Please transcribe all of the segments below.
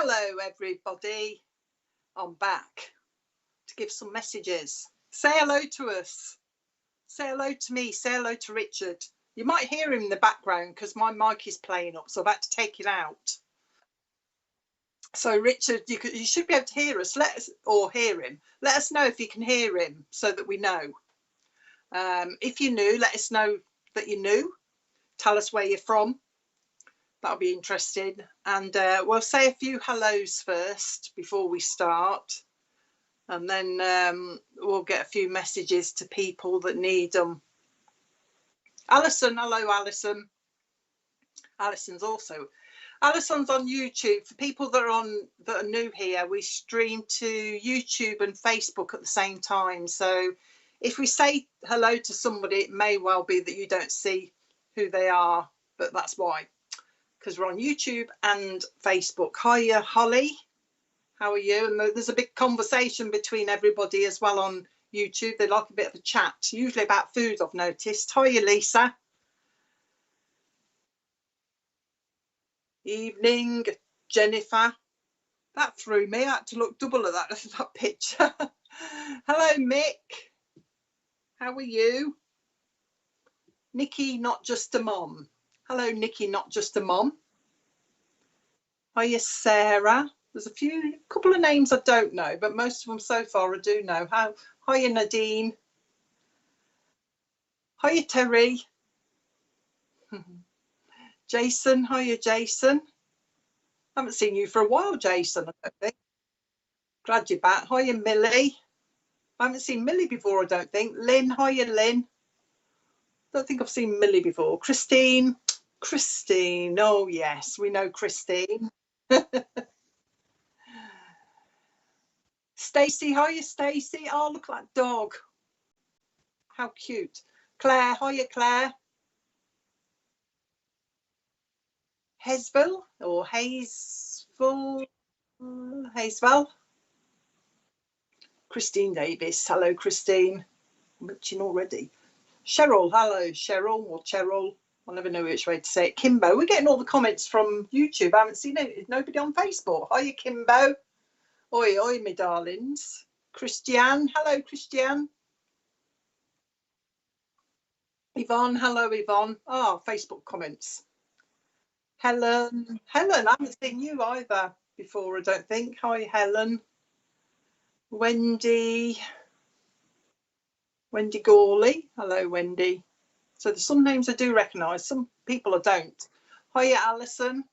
Hello everybody, I'm back to give some messages. Say hello to us, say hello to me, say hello to Richard. You might hear him in the background because my mic is playing up, so I've had to take it out. So Richard, you should be able to hear us, or hear him. Let us know if you can hear him so that we know. If you're new, let us know that you're new. Tell us where you're from. That'll be interesting. And we'll say a few hellos first before we start. And then we'll get a few messages to people that need them. Alison, hello Alison. Alison's on YouTube. For people that are new here, we stream to YouTube and Facebook at the same time. So if we say hello to somebody, it may well be that you don't see who they are, but that's why, because we're on YouTube and Facebook. Hiya, Holly. How are you? And there's a big conversation between everybody as well on YouTube. They like a bit of a chat, usually about food, I've noticed. Hiya, Lisa. Evening, Jennifer. That threw me. I had to look double at that picture. Hello, Mick. How are you? Nikki, not just a mom. Hello, Nikki, not just a mom. Hiya, Sarah. There's a couple of names I don't know, but most of them so far I do know. Hiya, Nadine. Hiya, Terry. Jason. Hiya, Jason. I haven't seen you for a while, Jason, I don't think. Glad you're back. Hiya, Millie. I haven't seen Millie before, I don't think. Lynn. Hiya, Lynn. Don't think I've seen Millie before. Christine. Christine. Oh, yes, we know Christine. Stacey. Hiya, Stacey. Oh, look at that dog. How cute. Claire. Hiya, Claire. Hesville or Hazel. Christine Davis. Hello, Christine. I'm reaching already. Cheryl. Hello, Cheryl or Cheryl. I never know which way to say it. Kimbo. We're getting all the comments from YouTube. I haven't seen nobody on Facebook. Hiya, Kimbo. Oi, oi, me darlings. Christiane. Hello, Christiane. Yvonne. Hello, Yvonne. Facebook comments. Helen. Helen, I haven't seen you either before, I don't think. Hi, Helen. Wendy. Wendy Gawley. Hello, Wendy. So there's some names I do recognise, some people I don't. Hiya, Alison.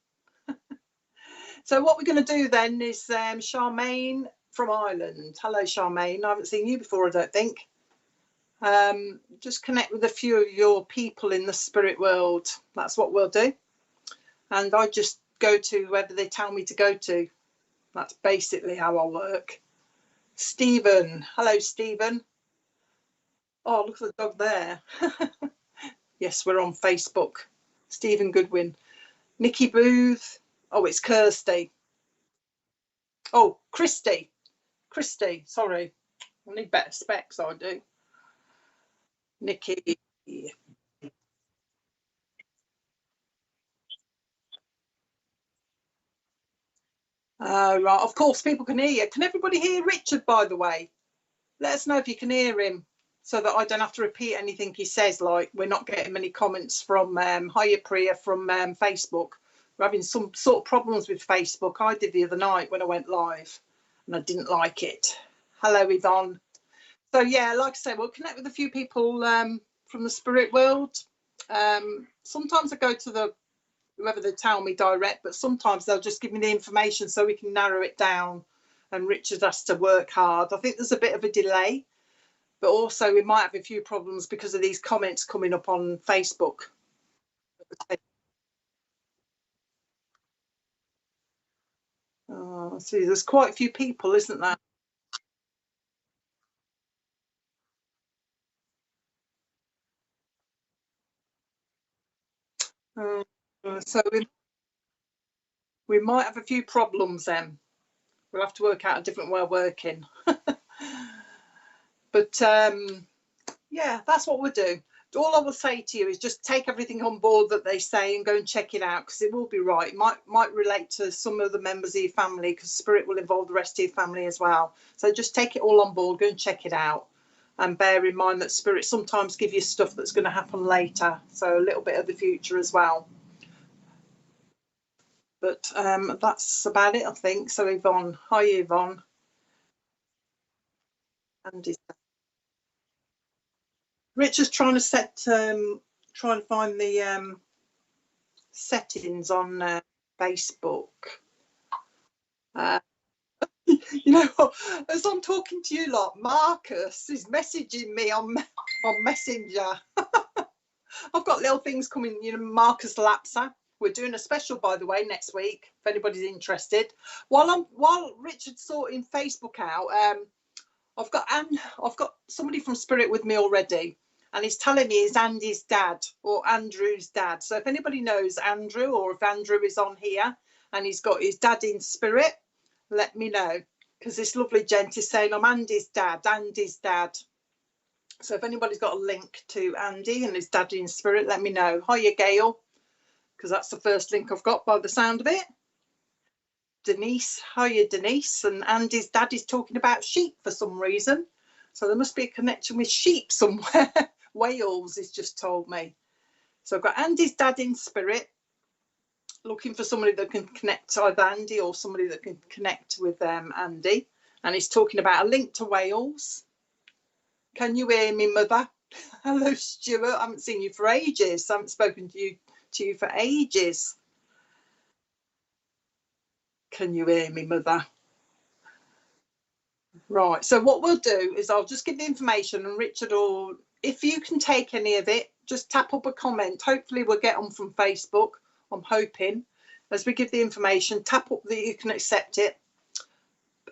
So what we're going to do then is Charmaine from Ireland. Hello, Charmaine. I haven't seen you before, I don't think. Just connect with a few of your people in the spirit world. That's what we'll do. And I just go to wherever they tell me to go to. That's basically how I work. Stephen. Hello, Stephen. Oh, look at the dog there. Yes, we're on Facebook. Stephen Goodwin. Nikki Booth. Oh, it's Kirsty. Oh, Christy. Christy, sorry. I need better specs, I do. Nikki. Right, of course, people can hear you. Can everybody hear Richard, by the way? Let us know if you can hear him so that I don't have to repeat anything he says, like we're not getting many comments from Hiya Priya from Facebook. We're having some sort of problems with Facebook. I did the other night when I went live and I didn't like it. Hello, Yvonne. So, yeah, like I said, we'll connect with a few people from the spirit world. Sometimes I go to whoever they tell me direct, but sometimes they'll just give me the information so we can narrow it down, and Richard has to work hard. I think there's a bit of a delay, but also we might have a few problems because of these comments coming up on Facebook. See, there's quite a few people, isn't there? So we might have a few problems then. We'll have to work out a different way of working. But yeah, that's what we'll do. all I will say to you is just take everything on board that they say and go and check it out, because it will be right. It might relate to some of the members of your family, because spirit will involve the rest of your family as well. So just take it all on board, go and check it out, and bear in mind that spirit sometimes give you stuff that's going to happen later, so a little bit of the future as well. But that's about it, I think. So Yvonne, hi Yvonne. And Richard's trying to trying to find the settings on Facebook. You know, as I'm talking to you lot, Marcus is messaging me on Messenger. I've got little things coming, you know, Marcus Lapsa. We're doing a special, by the way, next week, if anybody's interested. While Richard's sorting Facebook out, I've got somebody from Spirit with me already, and he's telling me he's Andy's dad or Andrew's dad. So if anybody knows Andrew, or if Andrew is on here and he's got his dad in spirit, let me know, because this lovely gent is saying I'm Andy's dad. So if anybody's got a link to Andy and his dad in spirit, let me know. Hiya, Gail, because that's the first link I've got by the sound of it. Denise, hiya, Denise. And Andy's dad is talking about sheep for some reason. So there must be a connection with sheep somewhere. Wales has just told me. So I've got Andy's dad in spirit, looking for somebody that can connect to either Andy or somebody that can connect with Andy. And he's talking about a link to Wales. Can you hear me, mother? Hello, Stuart. I haven't seen you for ages. I haven't spoken to you for ages. Can you hear me, mother? Right. So what we'll do is I'll just give the information, and Richard, or if you can take any of it, just tap up a comment. Hopefully we'll get on from Facebook. I'm hoping, as we give the information, tap up that you can accept it.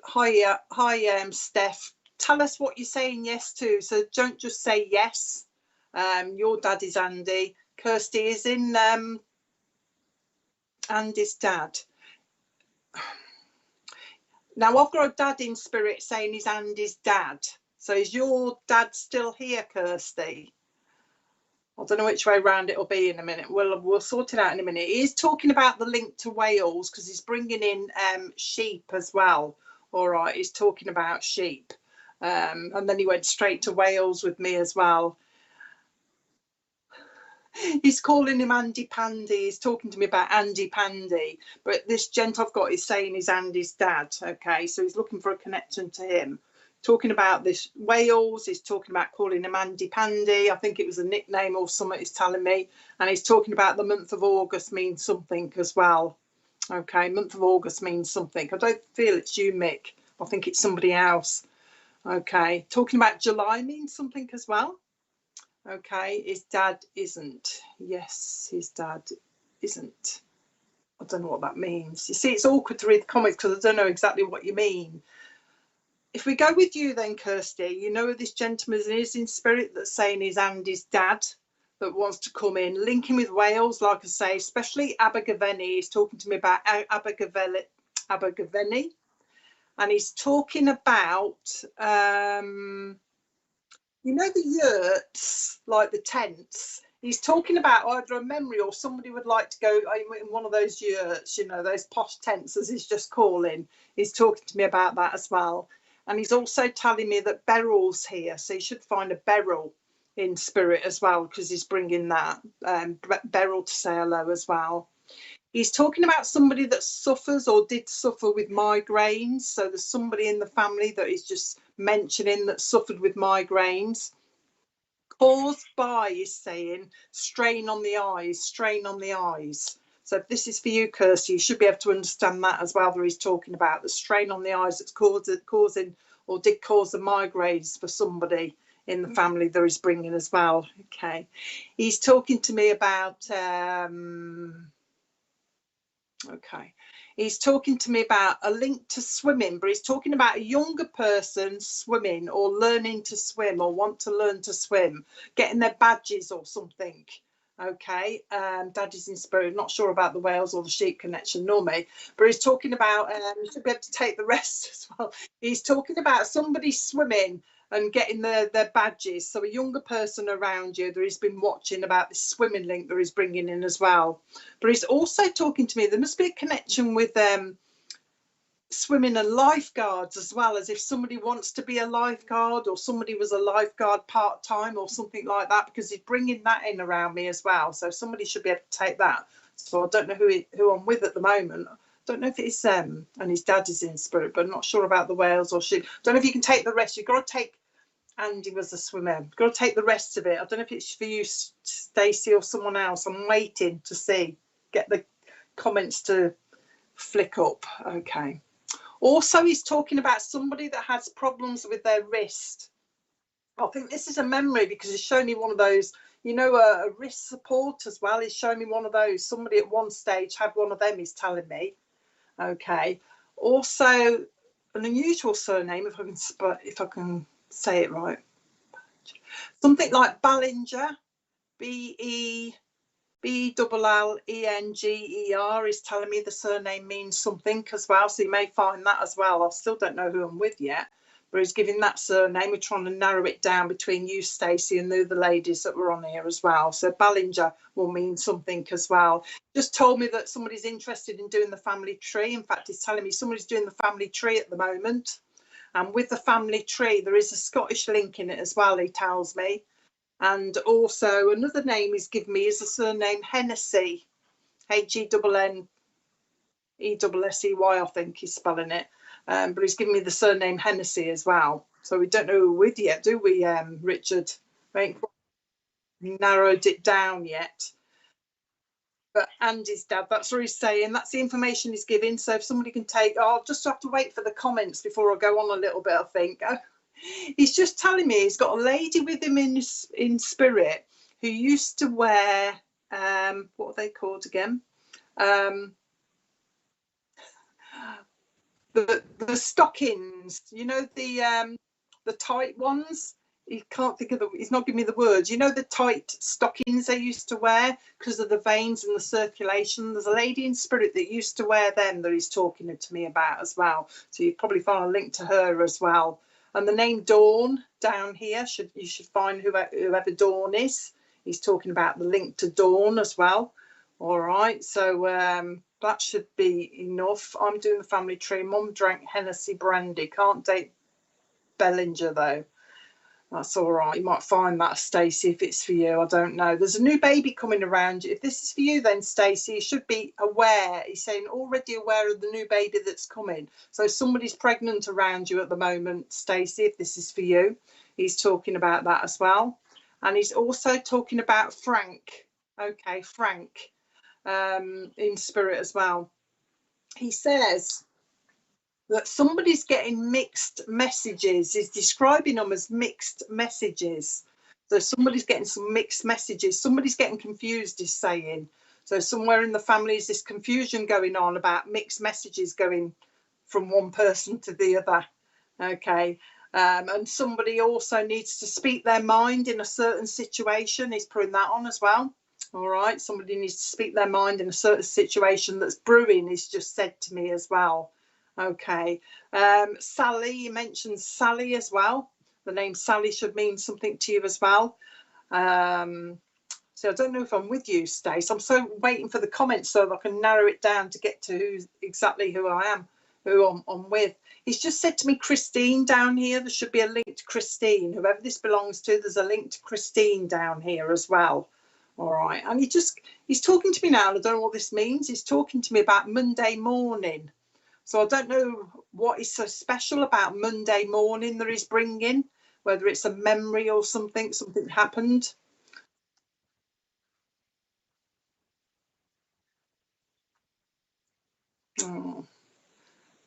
Hi, Steph. Tell us what you're saying yes to. So don't just say yes. Your dad is Andy. Kirsty is in Andy's dad. Now I've got a dad in spirit saying he's Andy's dad. So is your dad still here, Kirsty? I don't know which way around it'll be in a minute. We'll sort it out in a minute. He is talking about the link to Wales, because he's bringing in sheep as well. All right, he's talking about sheep. And then he went straight to Wales with me as well. He's calling him Andy Pandy. He's talking to me about Andy Pandy. But this gent I've got is saying he's Andy's dad. Okay, so he's looking for a connection to him. Talking about this Wales, he's talking about calling him Andy Pandy. I think it was a nickname or something he's telling me. And he's talking about the month of August means something as well. Okay, month of August means something. I don't feel it's you, Mick. I think it's somebody else. Okay, talking about July means something as well. Okay, his dad isn't. Yes, his dad isn't. I don't know what that means. You see, it's awkward to read the comments because I don't know exactly what you mean. If we go with you then, Kirsty, you know this gentleman is in spirit that's saying he's Andy's dad that wants to come in, linking with Wales, like I say, especially Abergavenny. He's talking to me about Abergavenny. And he's talking about, you know, the yurts, like the tents. He's talking about either a memory or somebody would like to go in one of those yurts, you know, those posh tents, as he's just calling. He's talking to me about that as well. And he's also telling me that Beryl's here. So you should find a Beryl in spirit as well, because he's bringing that Beryl to say hello as well. He's talking about somebody that suffers or did suffer with migraines. So there's somebody in the family that he's just mentioning that suffered with migraines. Caused by, he's saying, strain on the eyes, strain on the eyes. So if this is for you, Kirsty, you should be able to understand that as well, that he's talking about the strain on the eyes that's causing or did cause the migraines for somebody in the family that he's bringing as well. Okay. He's talking to me about... Okay, he's talking to me about a link to swimming, but he's talking about a younger person swimming or learning to swim or want to learn to swim, getting their badges or something. Okay, Daddy's in spirit. Not sure about the whales or the sheep connection, nor me, but he's talking about you should be able to take the rest as well. He's talking about somebody swimming and getting their badges. So a younger person around you that he's been watching about this swimming link that he's bringing in as well. But he's also talking to me. There must be a connection with swimming and lifeguards as well, as if somebody wants to be a lifeguard or somebody was a lifeguard part-time or something like that, because he's bringing that in around me as well. So somebody should be able to take that. So I don't know who I'm with at the moment. Don't know if it's and his dad is in spirit, but I'm not sure about the whales or sheep. Don't know if you can take the rest. You've got to take, Andy was a swimmer. You've got to take the rest of it. I don't know if it's for you, Stacey, or someone else. I'm waiting to see. Get the comments to flick up. Okay. Also, he's talking about somebody that has problems with their wrist. I think this is a memory, because he's showing me one of those, you know, a wrist support as well. He's showing me one of those. Somebody at one stage had one of them, he's telling me. Okay. Also, an unusual surname, if I can say it right. Something like Ballinger, Belllenger is telling me the surname means something as well, so you may find that as well. I still don't know who I'm with yet, but he's giving that surname. We're trying to narrow it down between you, Stacey, and the other ladies that were on here as well. So Ballinger will mean something as well. Just told me that somebody's interested in doing the family tree. In fact, he's telling me somebody's doing the family tree at the moment, and with the family tree there is a Scottish link in it as well, he tells me. And also another name he's given me is the surname Hennessy, Hennessey, I think he's spelling it. But he's given me the surname Hennessy as well. So we don't know who we're with yet, do we, Richard? We ain't narrowed it down yet. But Andy's dad, that's what he's saying. That's the information he's giving. So if somebody can take, I'll just have to wait for the comments before I go on a little bit, I think. He's just telling me he's got a lady with him in spirit who used to wear what are they called again? The stockings, you know, the tight ones. He can't think of he's not giving me the words. You know, the tight stockings they used to wear because of the veins and the circulation. There's a lady in spirit that used to wear them that he's talking to me about as well. So you probably find a link to her as well. And the name Dawn down here, you should find whoever Dawn is. He's talking about the link to Dawn as well. All right, so that should be enough. I'm doing the family tree. Mum drank Hennessy brandy. Can't date Bellinger though. That's all right. You might find that, Stacey, if it's for you. I don't know. There's a new baby coming around you. If this is for you, then, Stacey, you should be aware. He's saying already aware of the new baby that's coming. So somebody's pregnant around you at the moment, Stacey, if this is for you. He's talking about that as well. And he's also talking about Frank. Okay, Frank, in spirit as well. He says that somebody's getting mixed messages. He's describing them as mixed messages. So somebody's getting some mixed messages. Somebody's getting confused, he's saying. So somewhere in the family is this confusion going on about mixed messages going from one person to the other. Okay. And somebody also needs to speak their mind in a certain situation. He's putting that on as well. All right. Somebody needs to speak their mind in a certain situation that's brewing, he's just said to me as well. Okay. Sally, you mentioned Sally as well. The name Sally should mean something to you as well. So I don't know if I'm with you, Stace. I'm so waiting for the comments so that I can narrow it down to get to exactly who I am, who I'm with. He's just said to me Christine down here. There should be a link to Christine. Whoever this belongs to, there's a link to Christine down here as well. All right. And he's talking to me now. I don't know what this means. He's talking to me about Monday morning. So I don't know what is so special about Monday morning that he's bringing, whether it's a memory or something happened. Oh.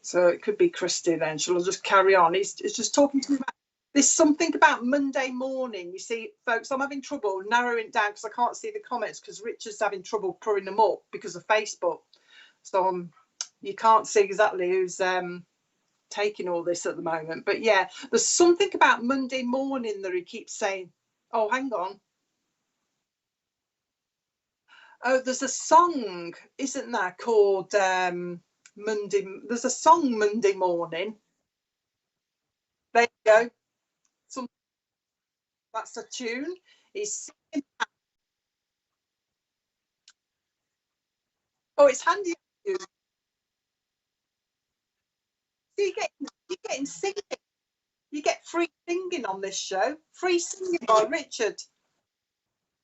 So it could be Christy then. Shall I just carry on? He's just talking to me about there's something about Monday morning. You see, folks, I'm having trouble narrowing it down because I can't see the comments because Richard's having trouble pulling them up because of Facebook. So you can't see exactly who's taking all this at the moment. But yeah, there's something about Monday morning that he keeps saying. Oh, hang on. Oh, there's a song, isn't there, called Monday? There's a song, Monday Morning. There you go. Some, that's a tune. He's Oh, it's handy. So you're getting singing. You get free singing on this show. Free singing by Richard.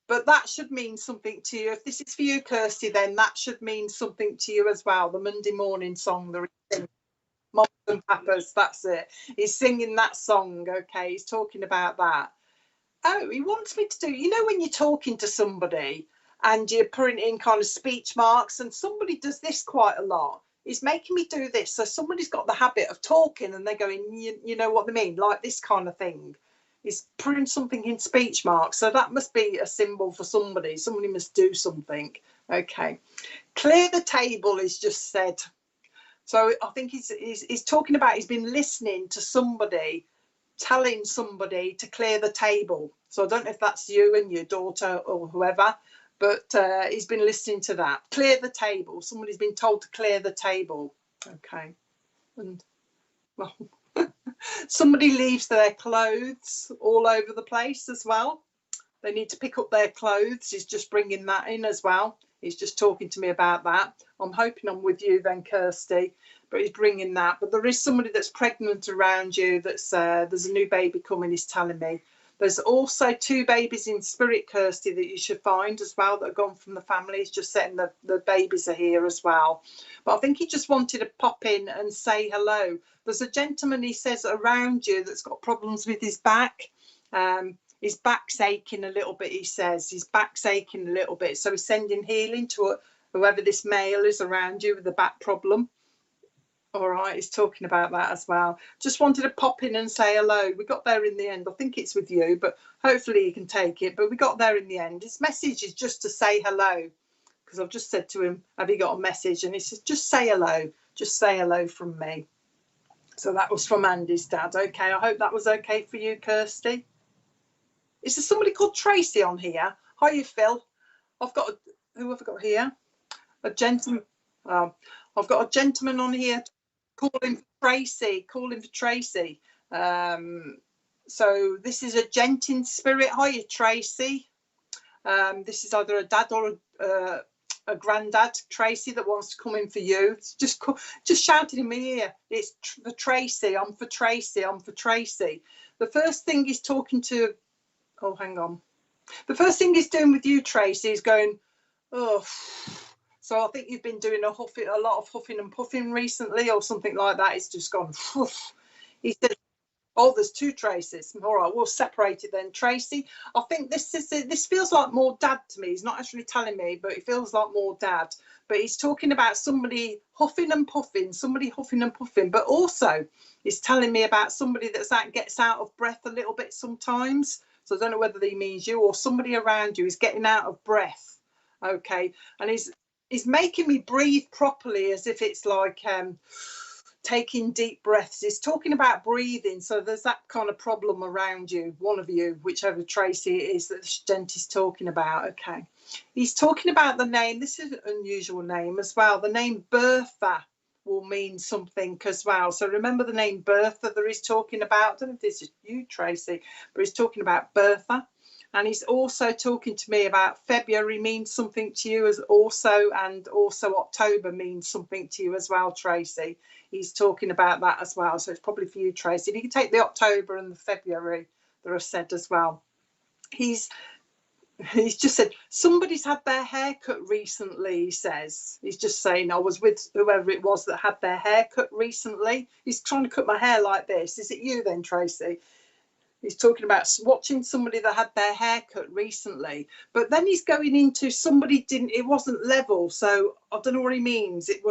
But that should mean something to you. If this is for you, Kirsty, then that should mean something to you as well. The Monday morning song, the Mums and Papas, that's it. He's singing that song, okay? He's talking about that. Oh, he wants me to do, you know, when you're talking to somebody and you're putting in kind of speech marks, and somebody does this quite a lot. He's making me do this. So somebody's got the habit of talking and they're going, you know what I mean? Like this kind of thing. He's putting something in speech marks. So that must be a symbol for somebody. Somebody must do something. Okay. Clear the table is just said. So I think he's talking about he's been listening to somebody telling somebody to clear the table. So I don't know if that's you and your daughter or whoever, but he's been listening to that. Clear the table. Somebody's been told to clear the table. Okay. And well, somebody leaves their clothes all over the place as well. They need to pick up their clothes. He's just bringing that in as well. He's just talking to me about that. I'm hoping I'm with you then, Kirsty, but he's bringing that. But there is somebody that's pregnant around you. That's there's a new baby coming, he's telling me. There's also 2 babies in spirit, Kirsty, that you should find as well that have gone from the family. He's just saying the babies are here as well. But I think he just wanted to pop in and say hello. There's a gentleman, he says, around you that's got problems with his back. His back's aching a little bit, he says. His back's aching a little bit. So he's sending healing to whoever this male is around you with the back problem. All right, he's talking about that as well. Just wanted to pop in and say hello. We got there in the end. I think it's with you, but hopefully you can take it. But we got there in the end. His message is just to say hello, because I've just said to him, have you got a message? And he says, just say hello. Just say hello from me. So that was from Andy's dad. Okay, I hope that was okay for you, Kirsty. Is there somebody called Tracy on here? Hiya, Phil. Who have I got here? A gentleman. I've got a gentleman on here calling for Tracy. So this is a gent in spirit. Hiya, Tracy. This is either a dad or a granddad, Tracy, that wants to come in for you. Just shouted in my ear. It's for Tracy. I'm for Tracy. I'm for Tracy. The first thing he's talking to. Oh, hang on. The first thing he's doing with you, Tracy, is going, oh. So I think you've been doing a lot of huffing and puffing recently or something like that. It's just gone, whoof. He said, oh, there's 2 Traces. All right, we'll separate it then. Tracy, I think this feels like more dad to me. He's not actually telling me, but it feels like more dad. But he's talking about somebody huffing and puffing, but also he's telling me about somebody that gets out of breath a little bit sometimes. So I don't know whether he means you or somebody around you is getting out of breath. Okay, and he's making me breathe properly, as if it's like taking deep breaths. He's talking about breathing, so there's that kind of problem around you, one of you, whichever Tracy it is that the dentist talking about. Okay, he's talking about the name. This is an unusual name as well. The name Bertha will mean something as well. So remember the name Bertha that he's talking about. I don't know if this is you, Tracy, but he's talking about Bertha. And he's also talking to me about February means something to you and also October means something to you as well, Tracy. He's talking about that as well. So it's probably for you, Tracy. If you can take the October and the February that are said as well. He's just said, somebody's had their hair cut recently, he says. He's just saying, I was with whoever it was that had their hair cut recently. He's trying to cut my hair like this. Is it you then, Tracy? He's talking about watching somebody that had their hair cut recently. But then he's going into it wasn't level. So I don't know what he means. It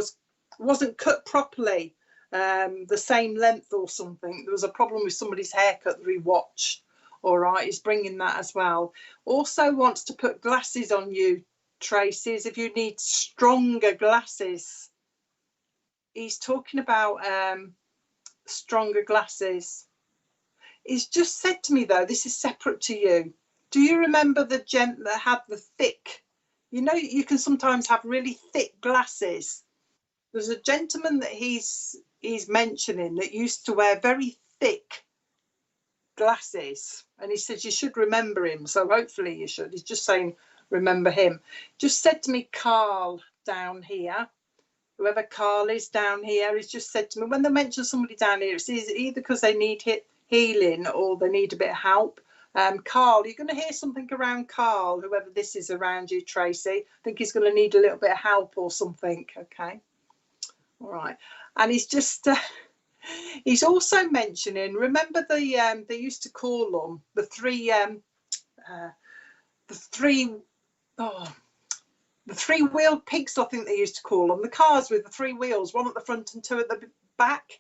wasn't cut properly, the same length or something. There was a problem with somebody's haircut that he watched. All right, he's bringing that as well. Also wants to put glasses on you, Tracy, if you need stronger glasses. He's talking about stronger glasses. He's just said to me, though, this is separate to you. Do you remember the gent that had the thick, you know, you can sometimes have really thick glasses. There's a gentleman that he's mentioning that used to wear very thick glasses, and he says you should remember him. So hopefully you should. He's just saying remember him. Just said to me, Carl down here, whoever Carl is down here, he's just said to me, when they mention somebody down here, it's either because they need healing or they need a bit of help. Carl, you're going to hear something around Carl, whoever this is around you, Tracy. I think he's going to need a little bit of help or something. Okay. All right. And he's just, he's also mentioning, remember they used to call them the three-wheeled pigs, I think they used to call them, the cars with the 3 wheels, 1 at the front and 2 at the back.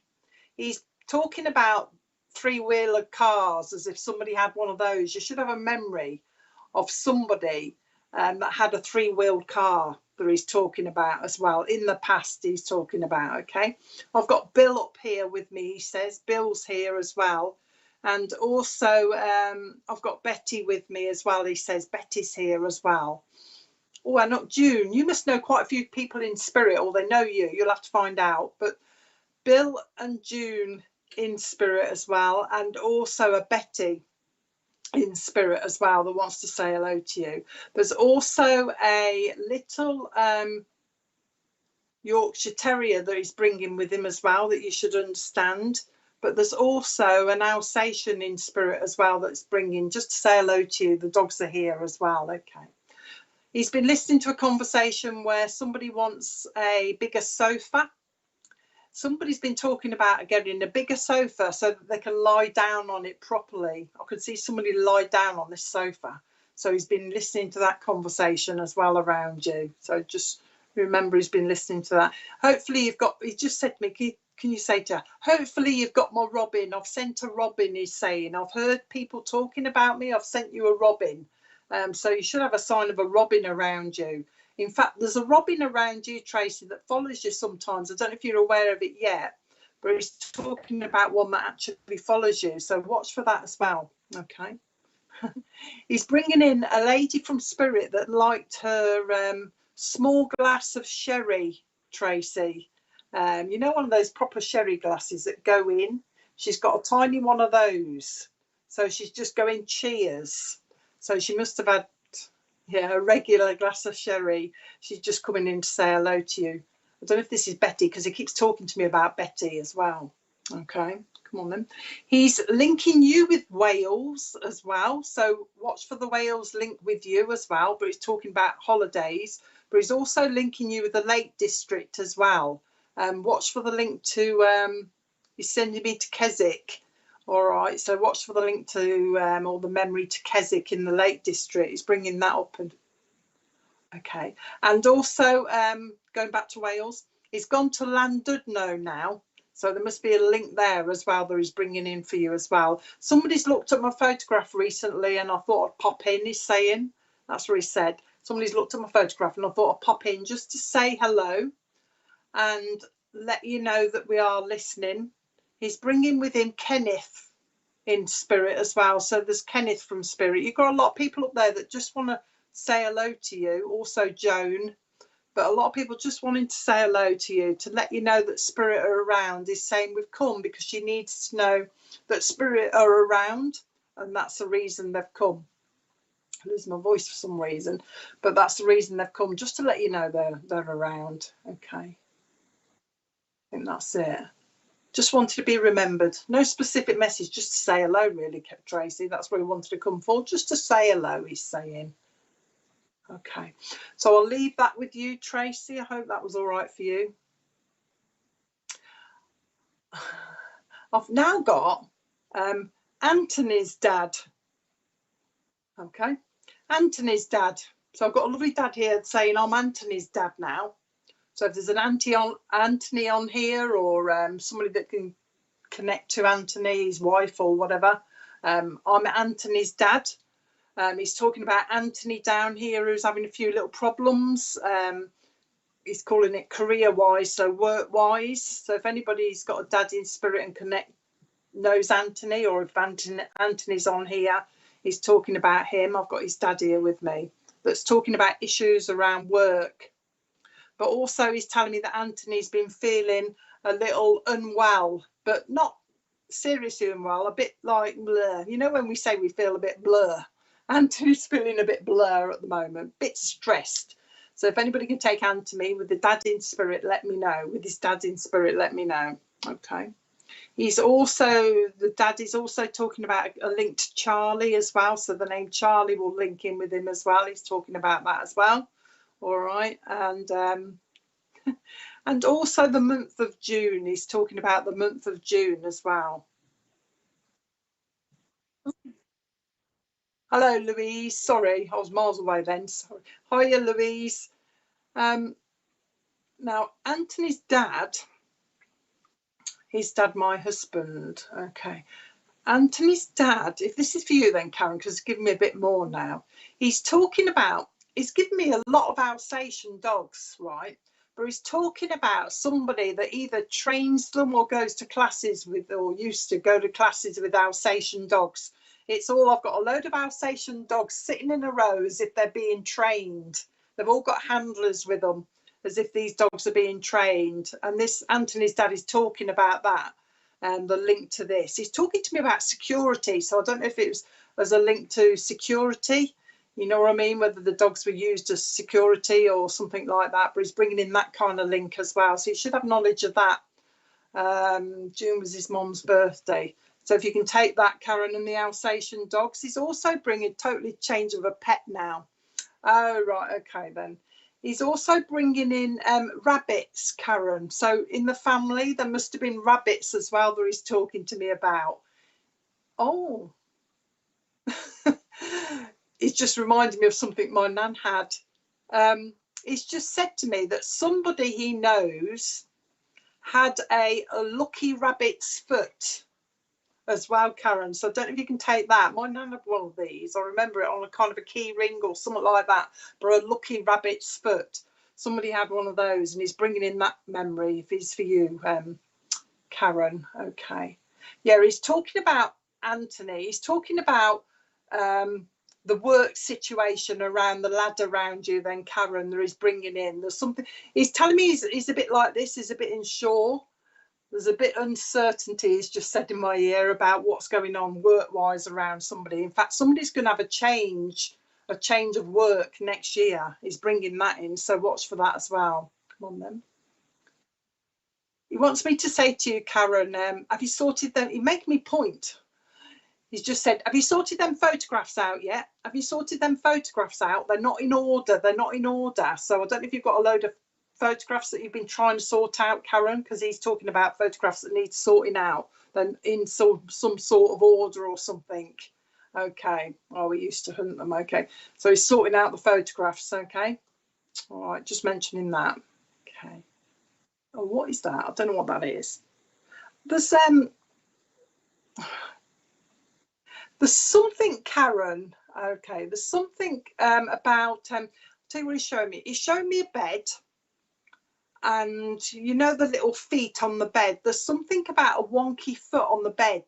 He's talking about 3-wheeler cars as if somebody had one of those. You should have a memory of somebody that had a 3-wheeled car that he's talking about as well. In the past he's talking about. Okay, I've got Bill up here with me. He says Bill's here as well, and also I've got Betty with me as well. He says Betty's here as well. Oh, and not June. You must know quite a few people in spirit, or they know you. You'll have to find out. But Bill and June in spirit as well, and also a Betty in spirit as well that wants to say hello to you. There's also a little Yorkshire Terrier that he's bringing with him as well that you should understand. But there's also an Alsatian in spirit as well that's bringing, just to say hello to you. The dogs are here as well. Okay. He's been listening to a conversation where somebody wants a bigger sofa. Somebody's been talking about getting a bigger sofa so that they can lie down on it properly. I could see somebody lie down on this sofa. So he's been listening to that conversation as well around you. So just remember he's been listening to that. Hopefully you've got, he just said to me, can you say to her, hopefully you've got my robin. I've sent a robin, he's saying. I've heard people talking about me. I've sent you a robin. So you should have a sign of a robin around you. In fact, there's a robin around you, Tracy, that follows you sometimes. I don't know if you're aware of it yet, but he's talking about one that actually follows you. So watch for that as well. Okay. He's bringing in a lady from spirit that liked her small glass of sherry, Tracy. You know, one of those proper sherry glasses that go in. She's got a tiny one of those. So she's just going cheers. So she must have had, yeah, a regular glass of sherry. She's just coming in to say hello to you. I don't know if this is Betty, because he keeps talking to me about Betty as well. Okay, come on then. He's linking you with Wales as well. So watch for the Wales link with you as well. But he's talking about holidays. But he's also linking you with the Lake District as well. Watch for the link to, he's sending me to Keswick. All right, so watch for the link to or the memory to Keswick in the Lake District. He's bringing that up. And okay, and also going back to Wales, he's gone to Llandudno now, so there must be a link there as well that he's bringing in for you as well. Somebody's looked at my photograph recently and I thought I'd pop in, he's saying. That's what he said. Somebody's looked at my photograph and I thought I'd pop in just to say hello and let you know that we are listening. He's bringing with him Kenneth in spirit as well. So there's Kenneth from spirit. You've got a lot of people up there that just want to say hello to you. Also Joan. But a lot of people just wanting to say hello to you, to let you know that spirit are around. Is saying we've come because she needs to know that spirit are around. And that's the reason they've come. I lose my voice for some reason. But that's the reason they've come. Just to let you know they're around. Okay. I think that's it. Just wanted to be remembered. No specific message, just to say hello, really, Tracy. That's what he wanted to come for, just to say hello, he's saying. Okay, so I'll leave that with you, Tracy. I hope that was all right for you. I've now got Anthony's dad. Okay, Anthony's dad. So I've got a lovely dad here saying I'm Anthony's dad now. So if there's an Anthony on here, or somebody that can connect to Anthony, his wife or whatever, I'm Anthony's dad. He's talking about Anthony down here who's having a few little problems. He's calling it career-wise, so work-wise. So if anybody's got a dad in spirit and knows Anthony, or if Anthony's on here, he's talking about him. I've got his dad here with me. that's talking about issues around work. But also he's telling me that Anthony's been feeling a little unwell, but not seriously unwell, a bit like blur. You know when we say we feel a bit blur? Anthony's feeling a bit blur at the moment, a bit stressed. So if anybody can take Anthony with the dad in spirit, let me know. With his dad in spirit, let me know. Okay. He's also, the dad is also talking about a link to Charlie as well. So the name Charlie will link in with him as well. He's talking about that as well. All right. And also the month of June. He's talking about the month of June as well. Hello, Louise. Sorry, I was miles away then. Sorry. Hiya, Louise. Now, Anthony's dad, his dad, my husband. Okay. Anthony's dad, if this is for you then, Karen, because it's giving me a bit more now. He's talking about, he's given me a lot of Alsatian dogs, right? But he's talking about somebody that either trains them or goes to classes with, or used to go to classes with Alsatian dogs. It's all, I've got a load of Alsatian dogs sitting in a row as if they're being trained. They've all got handlers with them as if these dogs are being trained. And this Anthony's dad is talking about that. And the link to this, he's talking to me about security. So I don't know if it was as a link to security, you know what I mean, whether the dogs were used as security or something like that, but he's bringing in that kind of link as well. So he should have knowledge of that. June was his mom's birthday. So if you can take that, Karen, and the Alsatian dogs. He's also bringing totally change of a pet now. Oh, right. Okay, then. He's also bringing in rabbits, Karen. So in the family, there must have been rabbits as well that he's talking to me about. Oh, he's just reminded me of something my nan had. He's just said to me that somebody he knows had a lucky rabbit's foot as well, Karen. So I don't know if you can take that. My nan had one of these. I remember it on a kind of a key ring or something like that, but a lucky rabbit's foot. Somebody had one of those, and he's bringing in that memory if he's for you, Karen. Okay. Yeah, he's talking about Anthony. He's talking about the work situation around the lad around you, then, Karen, that he's bringing in. There's something, he's telling me he's a bit like this, he's a bit unsure. There's a bit uncertainty, he's just said in my ear, about what's going on work-wise around somebody. In fact, somebody's going to have a change of work next year. He's bringing that in, so watch for that as well. Come on, then. He wants me to say to you, Karen, have you sorted them? He's making me point. He's just said, have you sorted them photographs out yet? Have you sorted them photographs out? They're not in order. They're not in order. So I don't know if you've got a load of photographs that you've been trying to sort out, Karen, because he's talking about photographs that need sorting out, then in some sort of order or something. Okay. Oh, we used to hunt them. Okay. So he's sorting out the photographs. Okay. All right. Just mentioning that. Okay. Oh, what is that? I don't know what that is. There's something, Karen. Okay. There's something about, I'll tell you what he's showing me. He's showing me a bed. And you know the little feet on the bed, there's something about a wonky foot on the bed.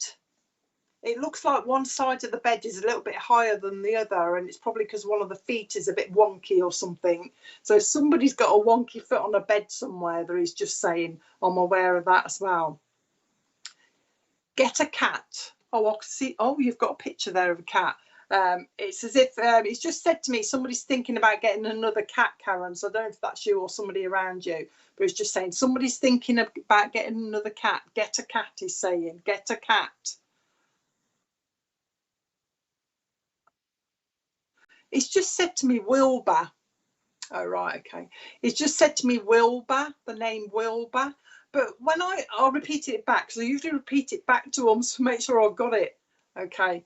It looks like one side of the bed is a little bit higher than the other, and it's probably because one of the feet is a bit wonky or something. So somebody's got a wonky foot on a bed somewhere that he's just saying, I'm aware of that as well. Get a cat. Oh, I can see. Oh, you've got a picture there of a cat. It's as if it's just said to me, somebody's thinking about getting another cat, Karen. So I don't know if that's you or somebody around you, but it's just saying somebody's thinking about getting another cat. Get a cat, he's saying. Get a cat. It's just said to me, Wilbur. Oh, right, okay. It's just said to me, Wilbur, the name Wilbur. But when I'll repeat it back, because I usually repeat it back to him to make sure I've got it. Okay.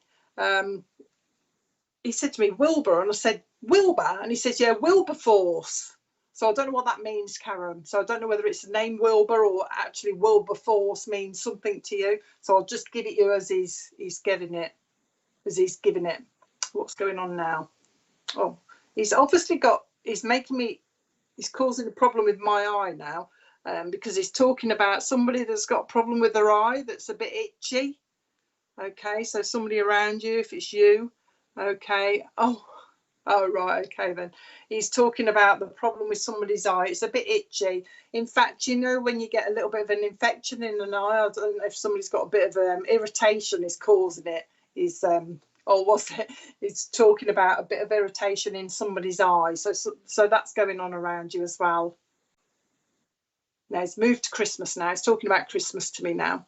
He said to me, Wilbur, and I said, Wilbur? And he says, yeah, Wilberforce. So I don't know what that means, Karen. So I don't know whether it's the name Wilbur or actually Wilberforce means something to you. So I'll just give it you as he's getting it, as he's giving it. What's going on now? Oh, he's obviously got, he's causing a problem with my eye now, because he's talking about somebody that's got a problem with their eye that's a bit itchy. Okay, so somebody around you, if it's you. Okay. Oh, Oh, right, okay then. He's talking about the problem with somebody's eye. It's a bit itchy. In fact, you know, when you get a little bit of an infection in an eye, I don't know if somebody's got a bit of irritation is causing it. Is or was it? It's talking about a bit of irritation in somebody's eye. So that's going on around you as well. Now he's moved to Christmas now. He's talking about Christmas to me now.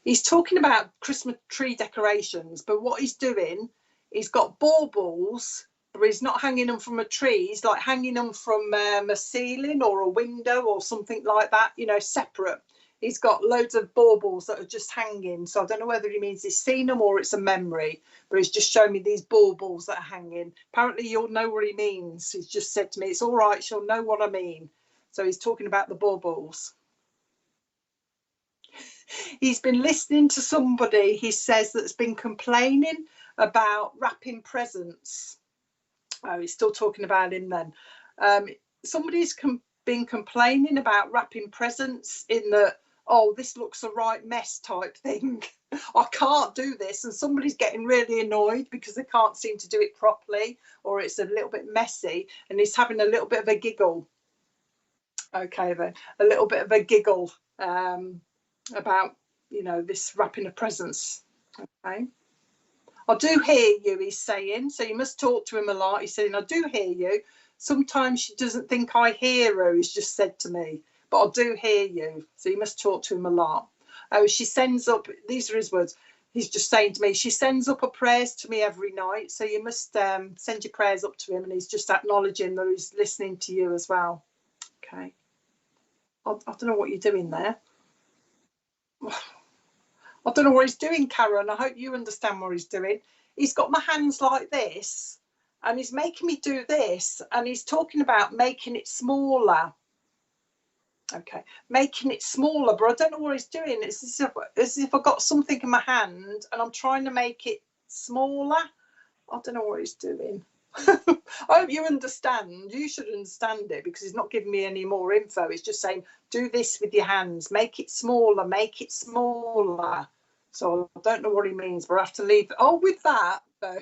He's talking about Christmas tree decorations, but what he's doing, he's got baubles, but he's not hanging them from a tree. He's like hanging them from a ceiling or a window or something like that, you know, separate. He's got loads of baubles that are just hanging. So I don't know whether he means he's seen them or it's a memory, but he's just showing me these baubles that are hanging. Apparently you'll know what he means. He's just said to me, it's all right, she'll know what I mean. So he's talking about the baubles. He's been listening to somebody, he says, that's been complaining about wrapping presents. Oh, he's still talking about him then. Somebody's been complaining about wrapping presents in the, oh, this looks a right mess type thing. I can't do this. And somebody's getting really annoyed because they can't seem to do it properly, or it's a little bit messy, and he's having a little bit of a giggle. Okay then, a little bit of a giggle about, you know, this wrapping of presents. Okay, I do hear you, he's saying, so you must talk to him a lot. He's saying, I do hear you. Sometimes she doesn't think I hear her, he's just said to me, but I do hear you, so you must talk to him a lot. Oh, she sends up, these are his words, he's just saying to me, she sends up her prayers to me every night, so you must send your prayers up to him, and he's just acknowledging that he's listening to you as well. Okay, I don't know what you're doing there. I don't know what he's doing, Karen. I hope you understand what he's doing. He's got my hands like this, and he's making me do this, and he's talking about making it smaller. Okay, making it smaller, but I don't know what he's doing. It's as if I've got something in my hand, and I'm trying to make it smaller. I don't know what he's doing. I hope you understand. You should understand it, because he's not giving me any more info. He's just saying, do this with your hands, make it smaller, make it smaller. So I don't know what he means, but I have to leave. Oh, with that though,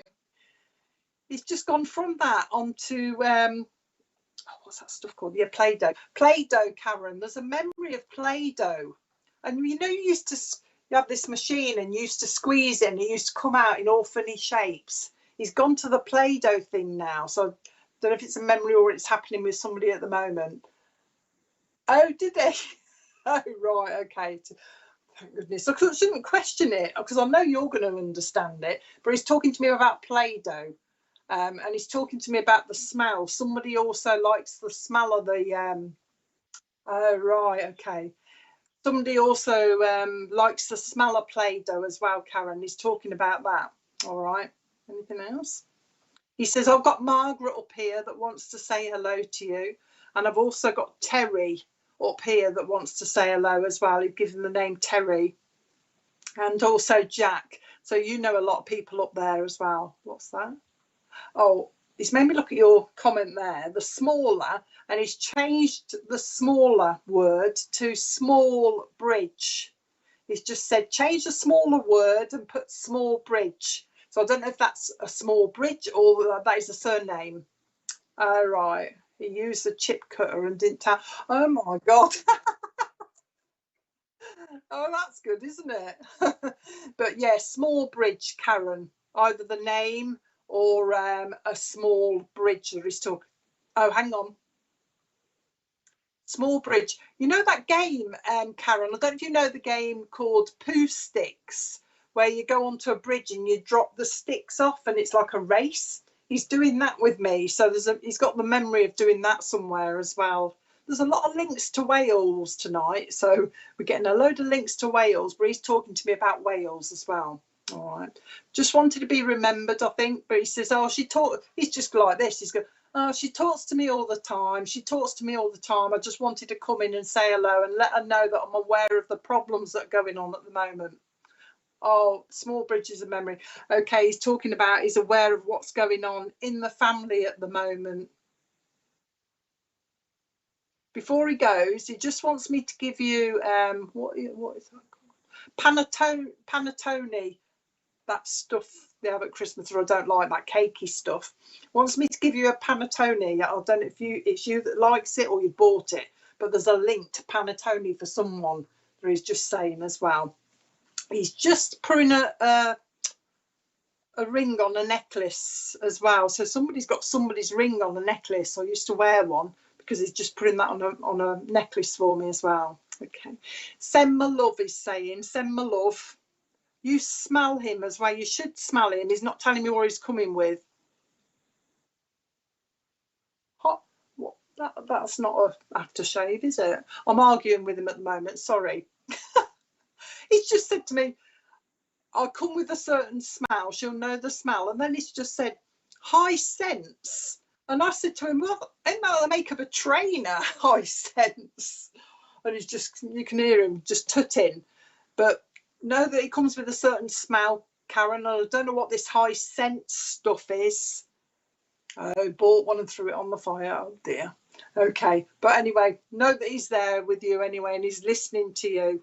he's just gone from that onto what's that stuff called? Yeah, Play-Doh. Play-Doh, Karen. There's a memory of Play-Doh, and you know, you have this machine and you used to squeeze it, and it used to come out in all funny shapes. He's gone to the Play-Doh thing now, so I don't know if it's a memory or it's happening with somebody at the moment. Oh, did they? Oh, right, okay. Thank goodness. I shouldn't question it, because I know you're going to understand it, but he's talking to me about Play-Doh, and he's talking to me about the smell. Somebody also likes the smell of the... Oh, right, okay. Somebody also likes the smell of Play-Doh as well, Karen. He's talking about that. All right. Anything else? He says, I've got Margaret up here that wants to say hello to you. And I've also got Terry up here that wants to say hello as well. He's given the name Terry. And also Jack. So you know a lot of people up there as well. What's that? Oh, he's made me look at your comment there, the smaller, and he's changed the smaller word to small bridge. He's just said, change the smaller word and put small bridge. So I don't know if that's a small bridge or that is a surname. Oh, right. He used the chip cutter and didn't tell. Oh, my God. Oh, that's good, isn't it? But yeah, small bridge, Karen. Either the name or a small bridge that he's talking. Oh, hang on. Small bridge. You know that game, Karen? I don't know if you know the game called Pooh Sticks, where you go onto a bridge and you drop the sticks off, and it's like a race. He's doing that with me, so he's got the memory of doing that somewhere as well. There's a lot of links to Wales tonight, so we're getting a load of links to Wales, but he's talking to me about Wales as well. All right, just wanted to be remembered, I think. But he says, oh, he's just like this. He's going, oh, she talks to me all the time. She talks to me all the time. I just wanted to come in and say hello and let her know that I'm aware of the problems that are going on at the moment. Oh, small bridges of memory. Okay, he's talking about, he's aware of what's going on in the family at the moment. Before he goes, he just wants me to give you what is that called? Panettone, that stuff they have at Christmas, or I don't like that cakey stuff. Wants me to give you a panettone. I don't know if it's you that likes it or you bought it, but there's a link to panettone for someone that he's just saying as well. He's just putting a ring on a necklace as well. So somebody's got somebody's ring on a necklace. I used to wear one because he's just putting that on a necklace for me as well. Okay. Send my love, he's saying. Send my love. You smell him as well. You should smell him. He's not telling me what he's coming with. Hot. What? That's not a aftershave, is it? I'm arguing with him at the moment. Sorry. He's just said to me, I'll come with a certain smell. She'll know the smell. And then he's just said, high scents. And I said to him, well, ain't that the make of a trainer, high scents? And he's just, you can hear him just tutting. But know that it comes with a certain smell, Karen. I don't know what this high scent stuff is. I bought one and threw it on the fire. Oh dear. Okay. But anyway, know that he's there with you anyway, and he's listening to you.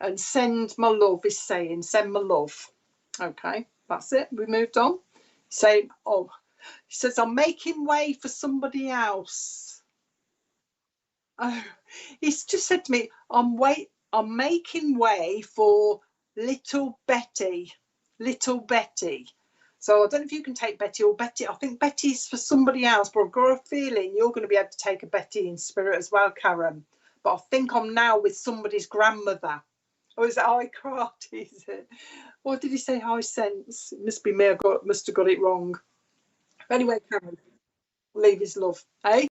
And send my love is saying, send my love. Okay, that's it. We moved on. Saying, oh, he says, I'm making way for somebody else. Oh, he's just said to me, I'm making way for little Betty. Little Betty. So I don't know if you can take Betty or Betty. I think Betty's for somebody else, but I've got a feeling you're going to be able to take a Betty in spirit as well, Karen. But I think I'm now with somebody's grandmother. Or is it high craft? Is it? What did he say? High sense? It must be me. Must have got it wrong. Anyway, Karen, leave his love. Eh?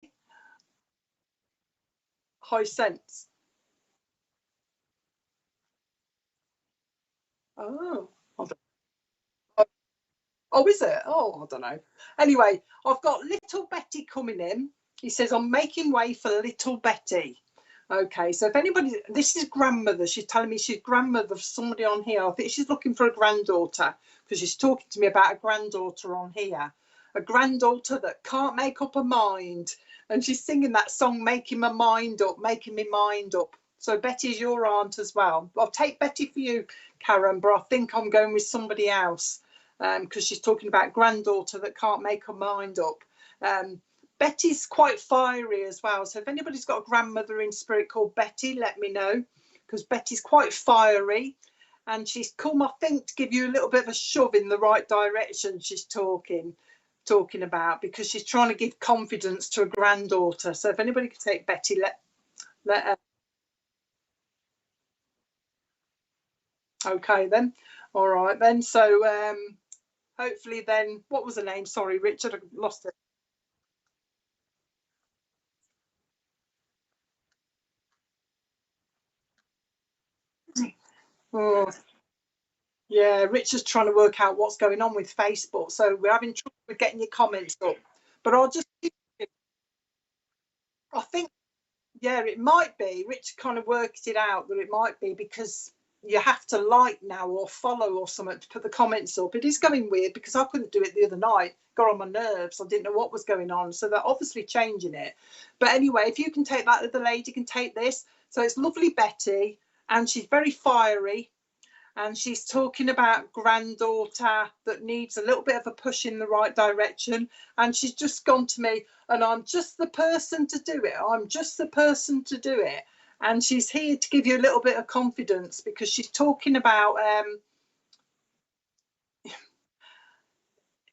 High sense. Oh. Oh, is it? Oh, I don't know. Anyway, I've got little Betty coming in. He says, I'm making way for little Betty. Okay, so if anybody, this is grandmother. She's telling me she's grandmother of somebody on here. I think she's looking for a granddaughter because she's talking to me about a granddaughter on here. A granddaughter that can't make up her mind. And she's singing that song, making my mind up, making me mind up. So Betty's your aunt as well. I'll take Betty for you, Karen, but I think I'm going with somebody else because she's talking about granddaughter that can't make her mind up. Betty's quite fiery as well. So if anybody's got a grandmother in spirit called Betty, let me know, because Betty's quite fiery and she's come, I think, to give you a little bit of a shove in the right direction. She's talking about, because she's trying to give confidence to a granddaughter. So if anybody could take Betty, let her. Okay then. All right then. So hopefully then, what was her name? Sorry, Richard, I lost it. Oh, yeah, Richard's trying to work out what's going on with Facebook, so we're having trouble with getting your comments up. But I'll just, I think, yeah, it might be. Richard kind of worked it out that it might be because you have to like now or follow or something to put the comments up. It is going weird because I couldn't do it the other night. Got on my nerves. I didn't know what was going on. So they're obviously changing it. But anyway, if you can take that other lady, can take this. So it's lovely Betty, and she's very fiery. And she's talking about granddaughter that needs a little bit of a push in the right direction. And she's just gone to me, and I'm just the person to do it. I'm just the person to do it. And she's here to give you a little bit of confidence because she's talking about,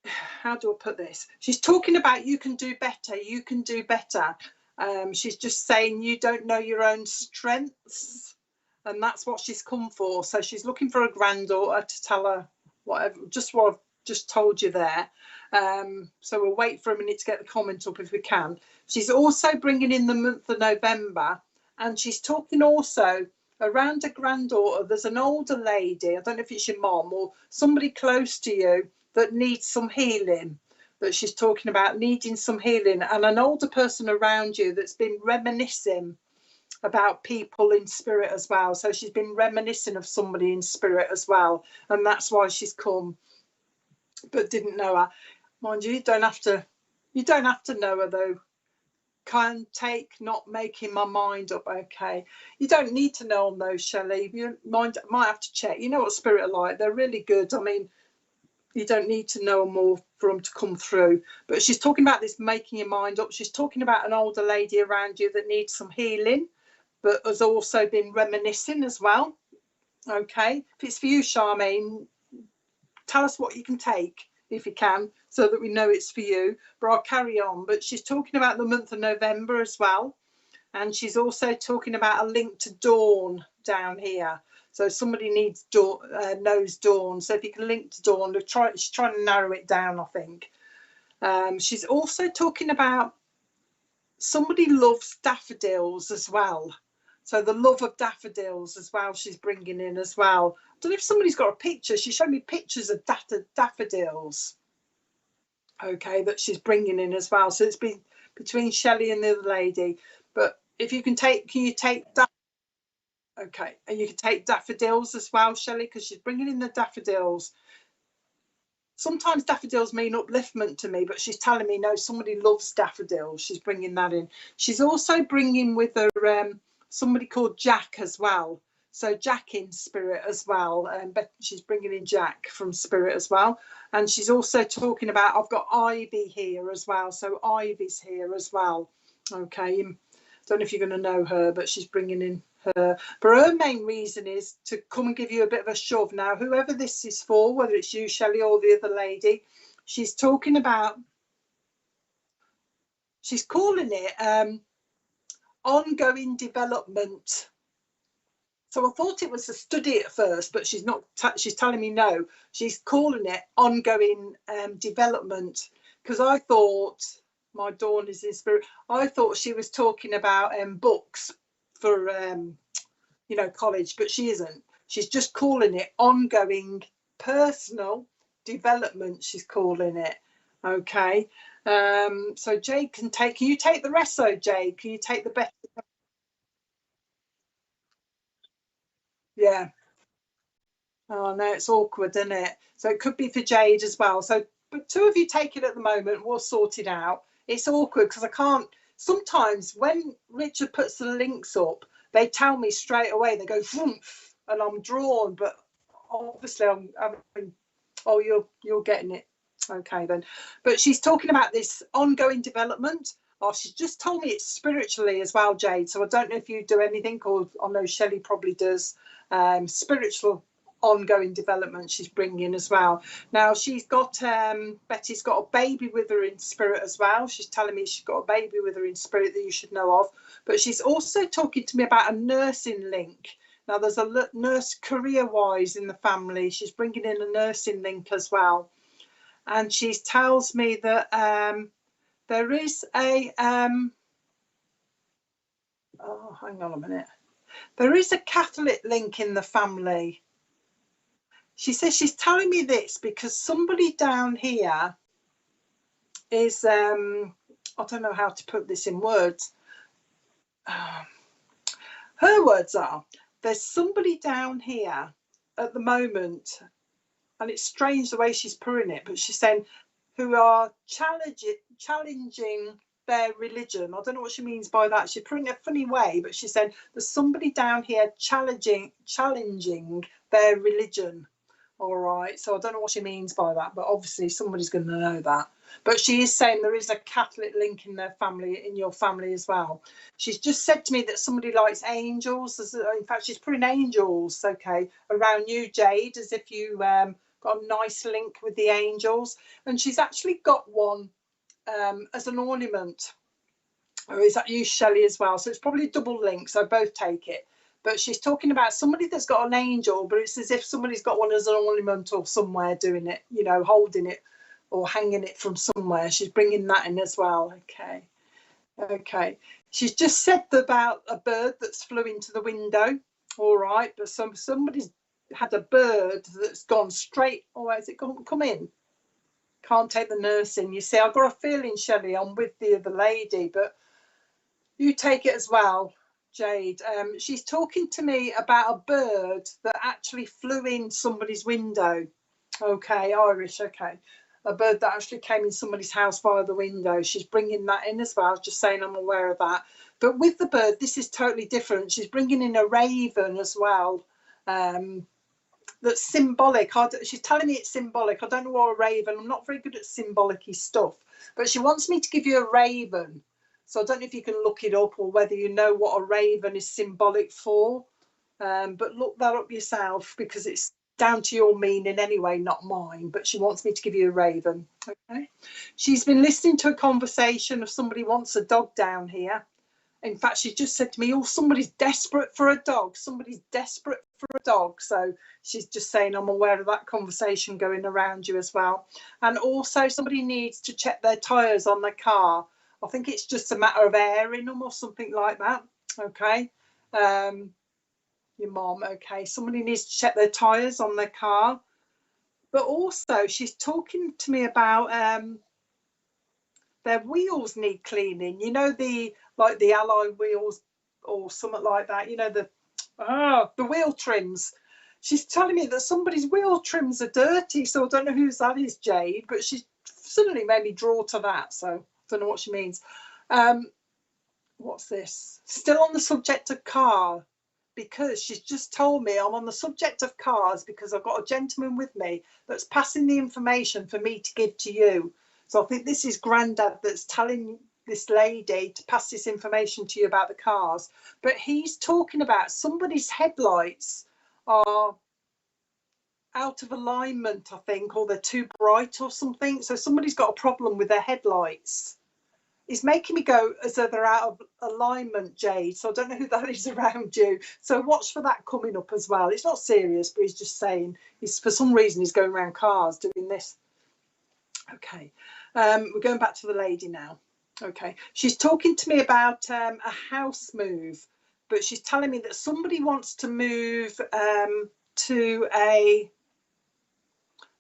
how do I put this? She's talking about you can do better, you can do better. She's just saying you don't know your own strengths. And that's what she's come for. So she's looking for a granddaughter to tell her whatever, just what I've just told you there. So we'll wait for a minute to get the comment up if we can. She's also bringing in the month of November, and she's talking also around a granddaughter. There's an older lady, I don't know if it's your mom or somebody close to you, that needs some healing, that she's talking about needing some healing, and an older person around you that's been reminiscing about people in spirit as well. So she's been reminiscing of somebody in spirit as well, and that's why she's come, but didn't know her. Mind you, you don't have to know her though. Can take not making my mind up. Okay, you don't need to know them though, Shelley. You might have to check. You know what spirit are like, they're really good. I mean, You don't need to know more for them to come through. But she's talking about this making your mind up. She's talking about an older lady around you that needs some healing, but has also been reminiscing as well. Okay, if it's for you, Charmaine, tell us what you can take if you can, so that we know it's for you. But I'll carry on. But she's talking about the month of November as well. And she's also talking about a link to dawn down here. So somebody needs knows dawn. So if you can link to dawn, she's trying to narrow it down, I think. She's also talking about somebody loves daffodils as well. So the love of daffodils as well, she's bringing in as well. I don't know if somebody's got a picture. She showed me pictures of daffodils. Okay, that she's bringing in as well. So it's been between Shelley and the other lady. But if you can you take that? Okay, and you can take daffodils as well, Shelley, because she's bringing in the daffodils. Sometimes daffodils mean upliftment to me, but she's telling me no, somebody loves daffodils. She's bringing that in. She's also bringing with her somebody called Jack as well. So Jack in spirit as well. But she's bringing in Jack from spirit as well. And she's also talking about, I've got Ivy here as well. So Ivy's here as well. Okay, don't know if you're going to know her, but she's bringing in her. But her main reason is to come and give you a bit of a shove. Now, whoever this is for, whether it's you, Shelley, or the other lady, she's talking about, she's calling it ongoing development. So I thought it was a study at first, but she's not. She's telling me no. She's calling it ongoing development, because I thought, my dawn is in spirit, I thought she was talking about books for you know, college, but she isn't. She's just calling it ongoing personal development. She's calling it. Okay. So Jade can you take the rest? So Jade, can you take the best? Yeah. Oh no, it's awkward, isn't it? So it could be for Jade as well. So, but two of you take it at the moment. We'll sort it out. It's awkward because I can't. Sometimes when Richard puts the links up, they tell me straight away. They go vroomf, and I'm drawn. But obviously, I'm oh, you're getting it. Okay then. But she's talking about this ongoing development. Oh, she's just told me it's spiritually as well, Jade. So I don't know if you do anything, or I know Shelley probably does. Spiritual ongoing development she's bringing as well. Now she's got Betty's got a baby with her in spirit as well. She's telling me she's got a baby with her in spirit that you should know of. But she's also talking to me about a nursing link. Now there's a nurse career wise in the family. She's bringing in a nursing link as well. And she tells me that there is a oh, hang on a minute. There is a Catholic link in the family. She says she's telling me this because somebody down here is, I don't know how to put this in words. Her words are, there's somebody down here at the moment, and it's strange the way she's putting it, but she's saying, who are challenging their religion. I don't know what she means by that. She's putting it in a funny way, but she said there's somebody down here challenging their religion. All right, so I don't know what she means by that, but obviously somebody's going to know that. But she is saying there is a Catholic link in their family, in your family as well. She's just said to me that somebody likes angels. In fact, she's putting angels, okay, around you, Jade, as if you got a nice link with the angels. And she's actually got one as an ornament. Or is that you, Shelley, as well? So it's probably a double link, so both take it. But she's talking about somebody that's got an angel, but it's as if somebody's got one as an ornament or somewhere doing it, you know, holding it or hanging it from somewhere. She's bringing that in as well. Okay. Okay. She's just said about a bird that's flew into the window. All right. But somebody's had a bird that's gone straight. Oh, has it come in? Can't take the nurse in. You see, I've got a feeling, Shelley, I'm with the other lady, but you take it as well. Jade, she's talking to me about a bird that actually flew in somebody's window. Okay, Irish, okay. A bird that actually came in somebody's house via the window. She's bringing that in as well, just saying I'm aware of that. But with the bird, this is totally different. She's bringing in a raven as well. that's symbolic. She's telling me it's symbolic. I don't know what a raven. I'm not very good at symbolic-y stuff, but she wants me to give you a raven. So I don't know if you can look it up or whether you know what a raven is symbolic for. But look that up yourself, because it's down to your meaning anyway, not mine. But she wants me to give you a raven. Okay. She's been listening to a conversation of somebody wants a dog down here. In fact, she just said to me, oh, somebody's desperate for a dog. Somebody's desperate for a dog. So she's just saying, I'm aware of that conversation going around you as well. And also somebody needs to check their tyres on their car. I think it's just a matter of airing them or something like that. Okay. Your mom. Okay. Somebody needs to check their tyres on their car. But also she's talking to me about their wheels need cleaning. You know, the alloy wheels or something like that, you know, the wheel trims. She's telling me that somebody's wheel trims are dirty, so I don't know whose that is, Jade, but she suddenly made me draw to that, so I don't know what she means. What's this? Still on the subject of car, because she's just told me I'm on the subject of cars because I've got a gentleman with me that's passing the information for me to give to you. So I think this is Grandad that's telling this lady to pass this information to you about the cars. But he's talking about somebody's headlights are out of alignment, I think, or they're too bright or something. So somebody's got a problem with their headlights. It's making me go as though they're out of alignment, Jade. So I don't know who that is around you. So watch for that coming up as well. It's not serious, but he's just saying, for some reason he's going around cars doing this. Okay, we're going back to the lady now. Okay, she's talking to me about a house move, but she's telling me that somebody wants to move to a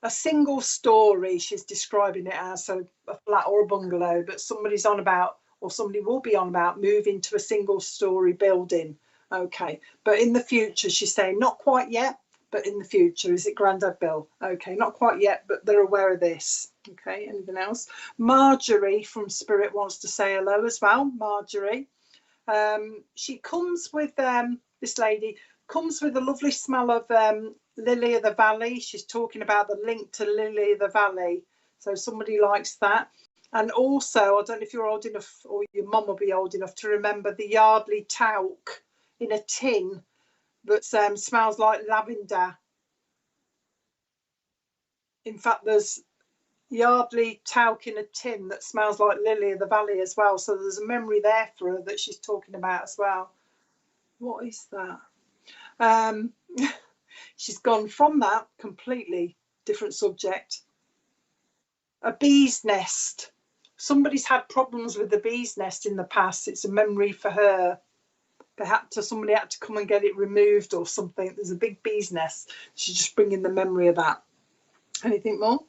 single story. She's describing it as a flat or a bungalow, but somebody's on about, or somebody will be on about, moving to a single story building. Okay, but in the future, she's saying not quite yet, but in the future. Is it Grandad Bill? Okay, not quite yet, but they're aware of this. Okay, anything else? Marjorie from Spirit wants to say hello as well. Marjorie. She comes with, this lady comes with a lovely smell of Lily of the Valley. She's talking about the link to Lily of the Valley. So somebody likes that. And also, I don't know if you're old enough, or your mum will be old enough to remember the Yardley talc in a tin that smells like lavender. In fact, there's Yardley talc in a tin that smells like Lily of the Valley as well. So there's a memory there for her that she's talking about as well. What is that? She's gone from that completely different subject. A bee's nest. Somebody's had problems with the bee's nest in the past. It's a memory for her. Somebody had to come and get it removed or something. There's a big bee's nest. She's just bringing the memory of that. Anything more?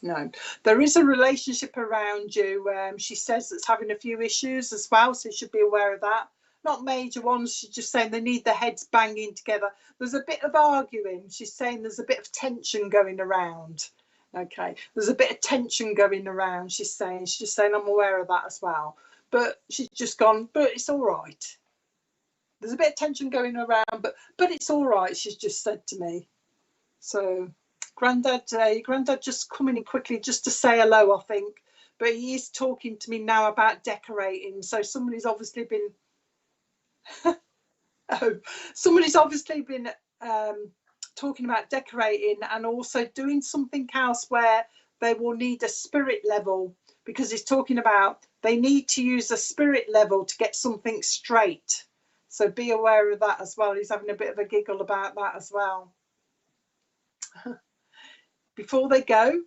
No. There is a relationship around you, she says, that's having a few issues as well, so you should be aware of that. Not major ones. She's just saying they need their heads banging together. There's a bit of arguing. She's saying there's a bit of tension going around. Okay, there's a bit of tension going around. She's just saying I'm aware of that as well. But she's just gone, but it's all right. There's a bit of tension going around, but it's all right, she's just said to me. So Grandad just coming in quickly just to say hello, I think. But he is talking to me now about decorating. So somebody's obviously been talking about decorating and also doing something else where they will need a spirit level, because he's talking about they need to use a spirit level to get something straight. So be aware of that as well. He's having a bit of a giggle about that as well. Before they go,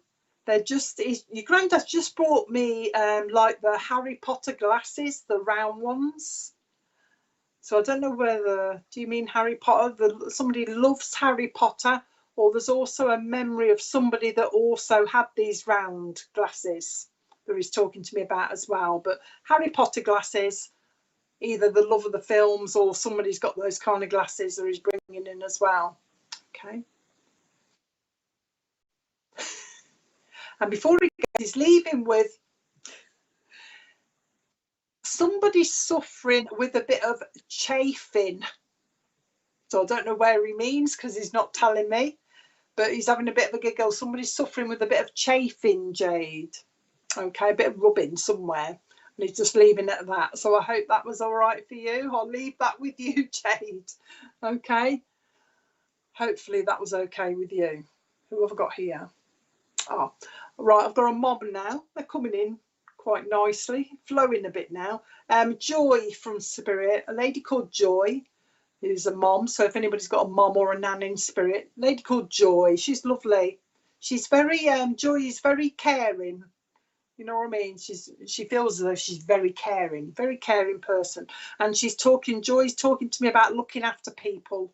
your granddad's just brought me like the Harry Potter glasses, the round ones. So I don't know whether, do you mean Harry Potter? Somebody loves Harry Potter, or there's also a memory of somebody that also had these round glasses that he's talking to me about as well. But Harry Potter glasses, either the love of the films or somebody's got those kind of glasses that he's bringing in as well. Okay. And before he goes, he's leaving with somebody suffering with a bit of chafing. So I don't know where he means because he's not telling me. but he's having a bit of a giggle. Somebody's suffering with a bit of chafing, Jade. Okay, a bit of rubbing somewhere, and he's just leaving it at that. So I hope that was all right for you. I'll leave that with you, Jade. Okay, hopefully that was okay with you. Who have I got here? Oh, right, I've got a mob now. They're coming in quite nicely, flowing a bit now. Joy from Spirit, a lady called Joy, who's a mom. So if anybody's got a mom or a nan in spirit, lady called Joy, she's lovely. She's very Joy is very caring. You know what I mean? She feels as though she's very caring person. And Joy's talking to me about looking after people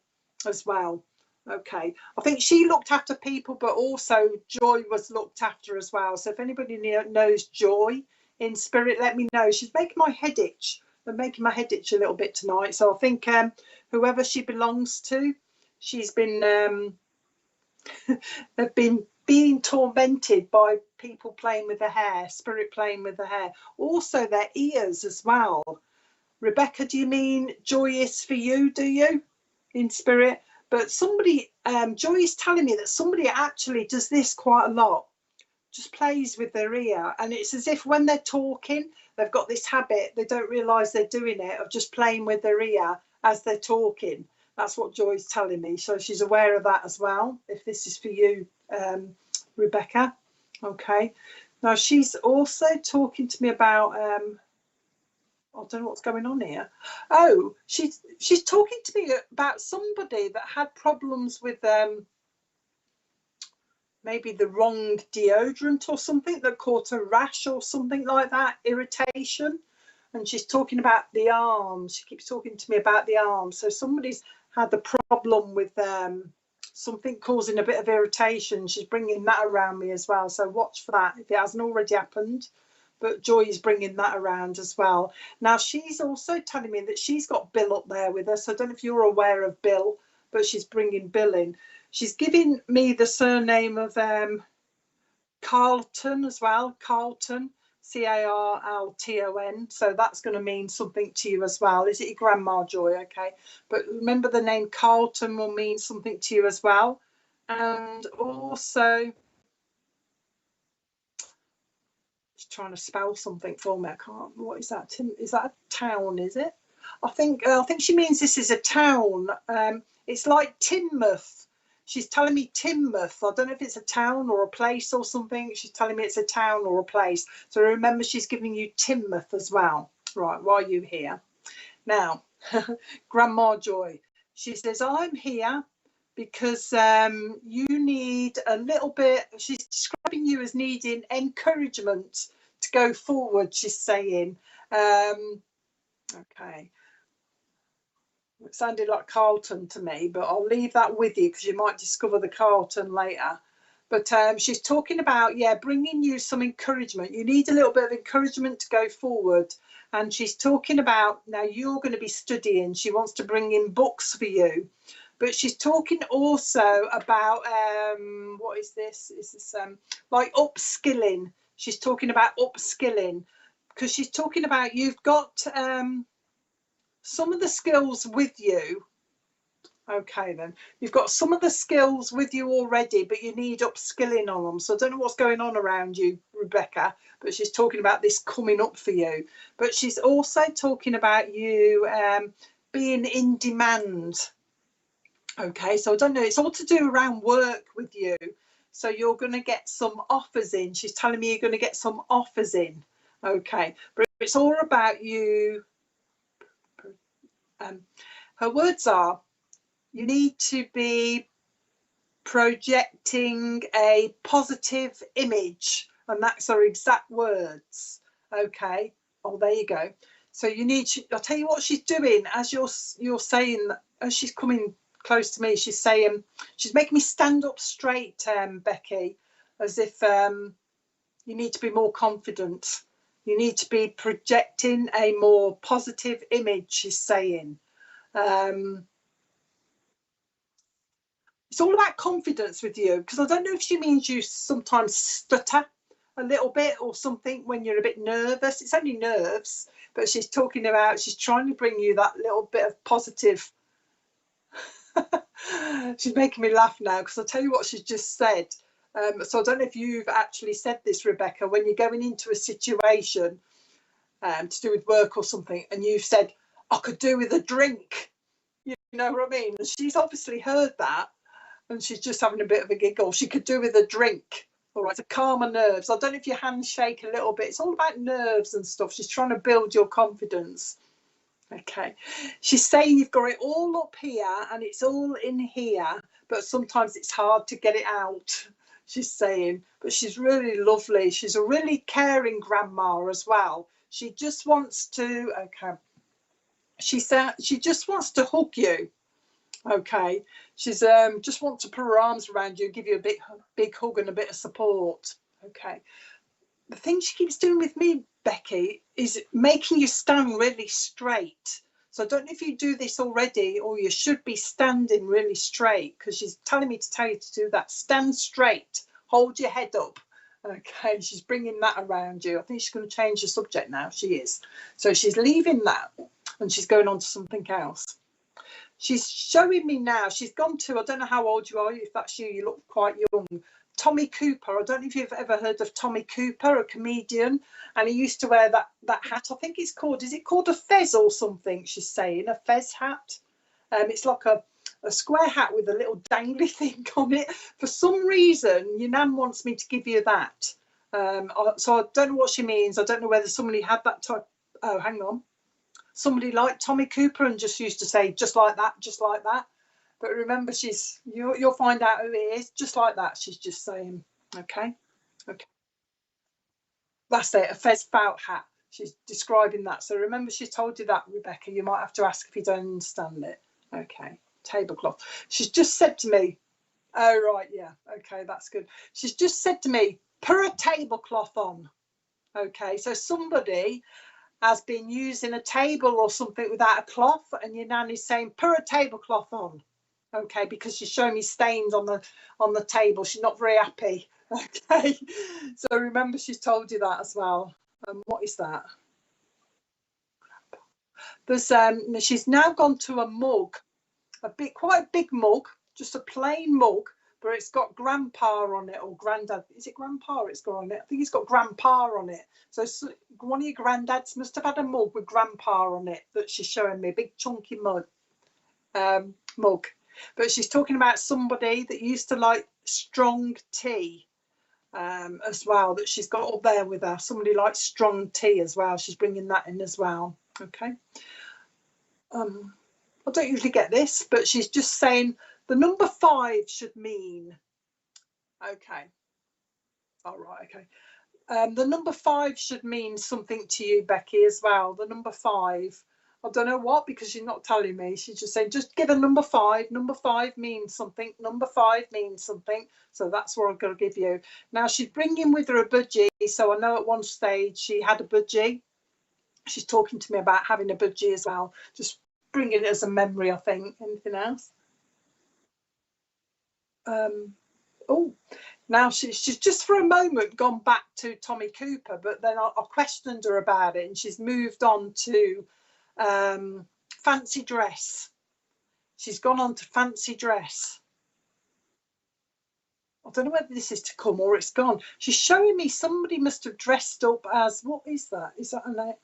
as well. Okay, I think she looked after people, but also Joy was looked after as well. So if anybody knows Joy in spirit, let me know. She's making my head itch. They're making my head itch a little bit tonight. So I think whoever she belongs to, she's been they've been being tormented by people playing with their hair, spirit playing with their hair, also their ears as well. Rebecca, do you mean Joy is for you, do you, in spirit? But somebody, Joy is telling me that somebody actually does this quite a lot, just plays with their ear, and it's as if when they're talking, they've got this habit, they don't realise they're doing it, of just playing with their ear as they're talking. That's what Joy's telling me, so she's aware of that as well, if this is for you, Rebecca. Okay, now she's also talking to me about I don't know what's going on here. Oh, she's talking to me about somebody that had problems with maybe the wrong deodorant or something that caught a rash or something like that, irritation. And she's talking about the arms. She keeps talking to me about the arms. So somebody's had the problem with something causing a bit of irritation. She's bringing that around me as well. So watch for that if it hasn't already happened. But Joy is bringing that around as well. Now, she's also telling me that she's got Bill up there with her. So I don't know if you're aware of Bill, but she's bringing Bill in. She's giving me the surname of Carlton as well. Carlton, Carlton. So that's going to mean something to you as well. Is it your grandma, Joy? Okay. But remember, the name Carlton will mean something to you as well. And also, she's trying to spell something for me. I can't. What is that? Is that a town? Is it? I think she means this is a town. It's like Teignmouth. She's telling me Teignmouth. I don't know if it's a town or a place or something. She's telling me it's a town or a place. So remember, she's giving you Teignmouth as well. Right, why are you here? Now, Grandma Joy, she says, I'm here because you need a little bit, she's describing you as needing encouragement to go forward, she's saying. Okay. It sounded like Carlton to me, but I'll leave that with you because you might discover the Carlton later. But she's talking about, yeah, bringing you some encouragement. You need a little bit of encouragement to go forward. And she's talking about, now you're going to be studying. She wants to bring in books for you. But she's talking also about, what is this? Is this like upskilling? She's talking about upskilling because she's talking about you've got some of the skills with you. Okay, then you've got some of the skills with you already, but you need upskilling on them. So I don't know what's going on around you, Rebecca, but she's talking about this coming up for you. But she's also talking about you being in demand. Okay, so I don't know, it's all to do around work with you. So you're going to get some offers in. She's telling me you're going to get some offers in. Okay, but it's all about you. Her words are, you need to be projecting a positive image, and that's her exact words. Okay, oh, there you go. So you need to, I'll tell you what she's doing as you're saying, as she's coming close to me, she's saying, she's making me stand up straight, Becky, as if you need to be more confident. You need to be projecting a more positive image, she's saying. It's all about confidence with you, because I don't know if she means you sometimes stutter a little bit or something when you're a bit nervous. It's only nerves, but she's talking about, she's trying to bring you that little bit of positive She's making me laugh now, because I'll tell you what she's just said. So I don't know if you've actually said this, Rebecca, when you're going into a situation to do with work or something, and you've said, I could do with a drink. You know what I mean? And she's obviously heard that, and she's just having a bit of a giggle. She could do with a drink. All right, to calm her nerves. I don't know if your hands shake a little bit. It's all about nerves and stuff. She's trying to build your confidence. Okay. She's saying you've got it all up here and it's all in here, but sometimes it's hard to get it out, she's saying. But she's really lovely. She's a really caring grandma as well. She just wants to, okay. She said she just wants to hug you. Okay, she's just wants to put her arms around you and give you a big hug and a bit of support. Okay, the thing she keeps doing with me, Becky, is making you stand really straight. So I don't know if you do this already, or you should be standing really straight, because she's telling me to tell you to do that. Stand straight, hold your head up. Okay, she's bringing that around you. I think she's going to change the subject now. She is. So she's leaving that and she's going on to something else. She's showing me now, she's gone to, I don't know how old you are, if that's you, you look quite young, Tommy Cooper. I don't know if you've ever heard of Tommy Cooper, a comedian, and he used to wear that hat. I think it's called, is it called a fez or something, she's saying, a fez hat? It's like a square hat with a little dangly thing on it. For some reason, your nan wants me to give you that. So I don't know what she means. I don't know whether somebody had that type, oh, hang on. Somebody like Tommy Cooper and just used to say, just like that, just like that. But remember, you'll find out who it is, just like that. She's just saying, okay. That's it, a fez felt hat. She's describing that. So remember, she told you that, Rebecca. You might have to ask if you don't understand it. Okay, tablecloth. She's just said to me, oh, right, yeah, okay, that's good. She's just said to me, put a tablecloth on. Okay, so somebody has been using a table or something without a cloth, and your nan is saying, put a tablecloth on. Okay, because she's showing me stains on the table. She's not very happy. Okay, so remember, she's told you that as well. What is that? There's she's now gone to a mug, quite a big mug, just a plain mug, but it's got grandpa on it, or granddad. Is it grandpa it's got on it? I think it's got grandpa on it. So one of your granddads must have had a mug with grandpa on it that she's showing me, a big chunky mug. But she's talking about somebody that used to like strong tea as well, that she's got up there with her. Somebody likes strong tea as well. She's bringing that in as well. Okay. I don't usually get this, but she's just saying the number 5 should mean, okay, all right, okay. The number 5 should mean something to you, Becky, as well. The number 5, I don't know what, because she's not telling me. She's just saying, just give a number 5. Number 5 means something. Number 5 means something. So that's what I'm going to give you. Now, she's bringing with her a budgie. So I know at one stage she had a budgie. She's talking to me about having a budgie as well. Just bringing it as a memory, I think. Anything else? Now she's just for a moment gone back to Tommy Cooper, but then I questioned her about it, and she's moved on to fancy dress. She's gone on to fancy dress. I don't know whether this is to come or it's gone. She's showing me somebody must have dressed up as, what is that? Is that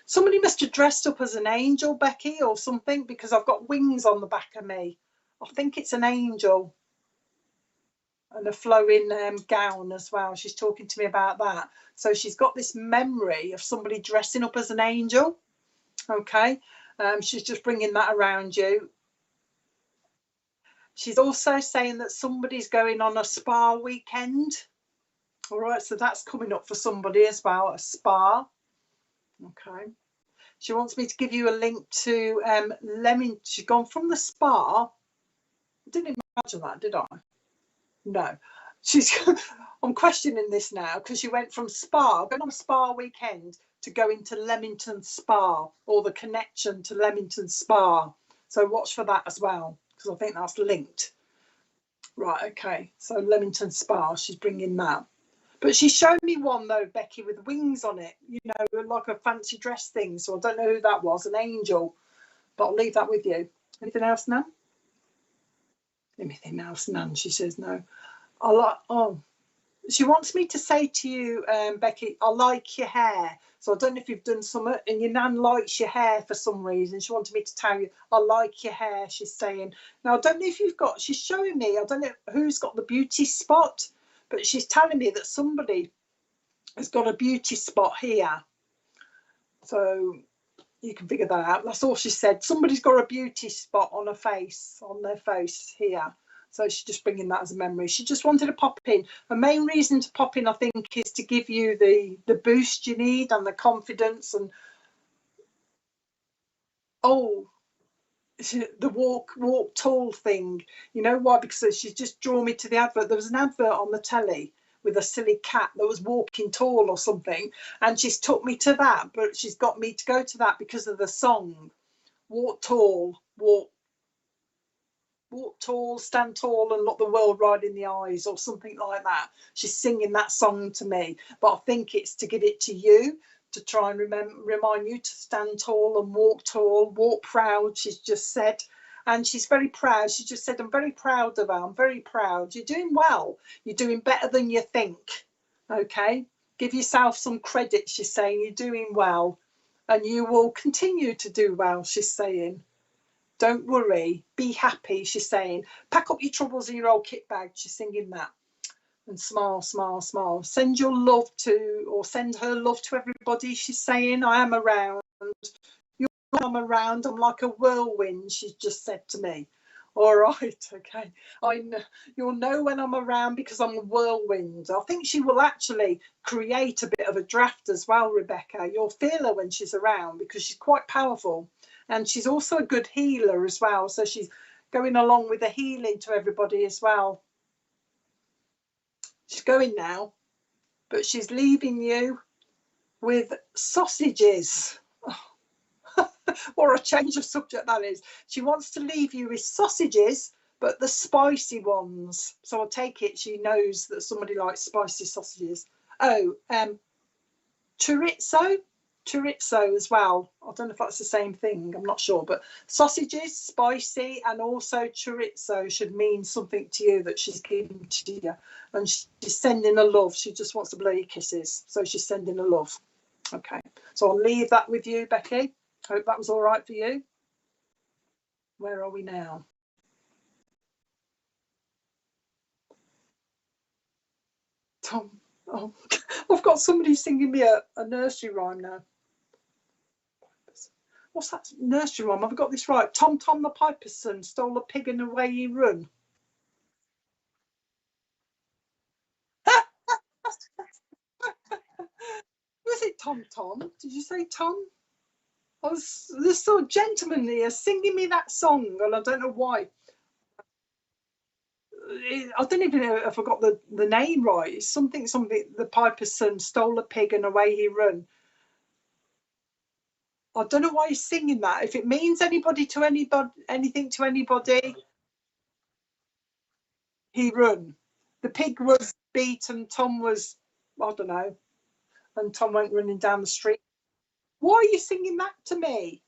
somebody must have dressed up as an angel, Becky, or something, because I've got wings on the back of me. I think it's an angel. And a flowing gown as well. She's talking to me about that. So she's got this memory of somebody dressing up as an angel. Okay. She's just bringing that around you. She's also saying that somebody's going on a spa weekend. All right. So that's coming up for somebody as well, a spa. Okay. She wants me to give you a link to Lemon. She's gone from the spa. I didn't imagine that, did I? No, I'm questioning this now, because she went from spa, going on a spa weekend, to going to Leamington Spa, or the connection to Leamington Spa. So watch for that as well, because I think that's linked. Right, okay, so Leamington Spa, she's bringing that. But she showed me one though, Becky, with wings on it, you know, like a fancy dress thing. So I don't know who that was, an angel, but I'll leave that with you. Anything else now? Anything else, Nan? She says no. I like. Oh, she wants me to say to you, Becky, I like your hair. So I don't know if you've done some, and your Nan likes your hair for some reason. She wanted me to tell you, I like your hair, she's saying. Now, I don't know if you've got, she's showing me, I don't know who's got the beauty spot, but she's telling me that somebody has got a beauty spot here. So you can figure that out. That's all she said. Somebody's got a beauty spot on her face, on their face here. So she's just bringing that as a memory. She just wanted to pop in. The main reason to pop in, I think, is to give you the boost you need and the confidence. And oh, the walk tall thing. You know why? Because she's just drawn me to the advert. There was an advert on the telly with a silly cat that was walking tall or something, and she's took me to that. But she's got me to go to that because of the song. Walk tall, walk tall, stand tall, and look the world right in the eyes, or something like that. She's singing that song to me, but I think it's to give it to you, to try and remind you to stand tall and walk proud, she's just said. And she's very proud. She just said, I'm very proud of her. I'm very proud. You're doing well. You're doing better than you think. Okay? Give yourself some credit, she's saying. You're doing well. And you will continue to do well, she's saying. Don't worry, be happy, she's saying. Pack up your troubles in your old kit bag, she's singing that. And smile, smile, smile. Send your love to, or send her love to everybody, she's saying. I am around. I'm around. I'm like a whirlwind, she's just said to me. All right, okay. You'll know when I'm around because I'm a whirlwind. I think she will actually create a bit of a draft as well, Rebecca. You'll feel her when she's around because she's quite powerful. And she's also a good healer as well. So she's going along with the healing to everybody as well. She's going now, but she's leaving you with sausages. Oh. What a change of subject that is. She wants to leave you with sausages, but the spicy ones. So I take it she knows that somebody likes spicy sausages. Oh, chorizo as well. I don't know if that's the same thing, I'm not sure, but sausages, spicy, and also chorizo should mean something to you that she's giving to you. And she's sending a love. She just wants to blow you kisses, so she's sending a love. Okay, so I'll leave that with you, Becky. Hope that was all right for you. Where are we now? Tom. Oh, I've got somebody singing me a nursery rhyme now. What's that nursery rhyme? Have I got this right? Tom Tom the piper's son stole a pig and away he run. Was it Tom Tom? Did you say Tom? There's sort of gentleman here singing me that song, and I don't know why. I don't even know if I got the name right. It's something. The piper's son stole a pig and away he run. I don't know why he's singing that. If it means anybody to anybody, anything to anybody, he run. The pig was beat and Tom was, I don't know, and Tom went running down the street. Why are you singing that to me?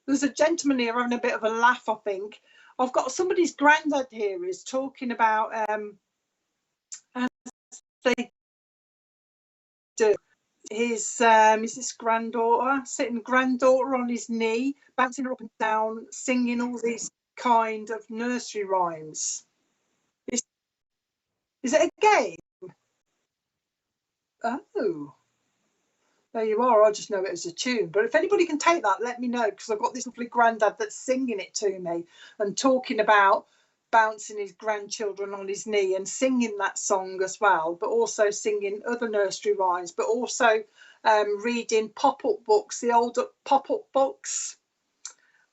There's a gentleman here having a bit of a laugh, I think. I've got somebody's granddad here is talking about they do his is this granddaughter, sitting granddaughter on his knee, bouncing her up and down, singing all these kind of nursery rhymes. Is it a game? Oh, there you are. I just know it as a tune. But if anybody can take that, let me know, because I've got this lovely granddad that's singing it to me and talking about bouncing his grandchildren on his knee and singing that song as well, but also singing other nursery rhymes, but also reading pop-up books, the old pop-up books.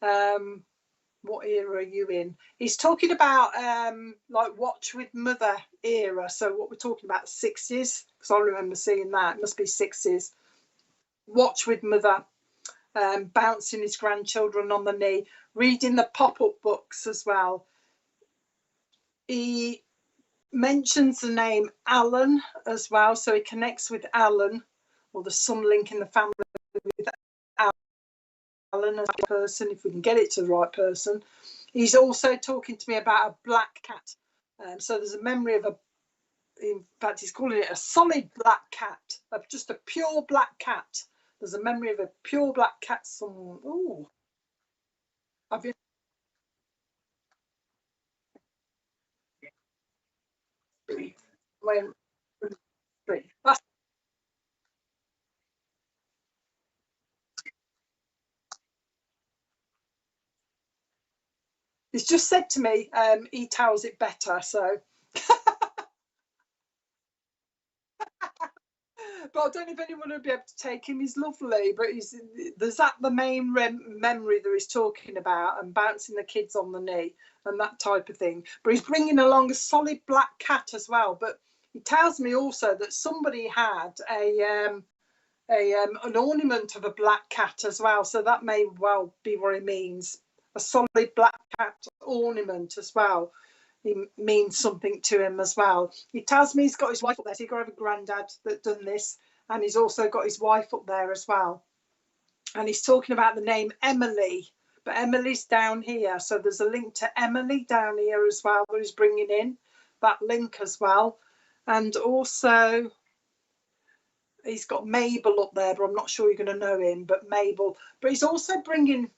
What era are you in? He's talking about like Watch with Mother era. So what we're talking about, 60s, because I remember seeing that. It must be 60s. Watch with Mother, bouncing his grandchildren on the knee, reading the pop-up books as well. He mentions the name Alan as well, so he connects with Alan, or there's some link in the family with Alan as a person, if we can get it to the right person. He's also talking to me about a black cat. So there's a memory of in fact, he's calling it a solid black cat, just a pure black cat. There's a memory of a pure black cat somewhere. Oh, have you? When, that's, he's just said to me, he tells it better. So, but I don't know if anyone will be able to take him. He's lovely, but there's that the main memory that he's talking about, and bouncing the kids on the knee and that type of thing. But he's bringing along a solid black cat as well. But he tells me also that somebody had an ornament of a black cat as well. So that may well be what he means. A solid black cat ornament as well. He means something to him as well. He tells me he's got his wife up there. So you've got to have a granddad that done this, and he's also got his wife up there as well. And he's talking about the name Emily, but Emily's down here. So there's a link to Emily down here as well that he's bringing in, that link as well. And also he's got Mabel up there, but I'm not sure you're going to know him, but Mabel. But he's also bringing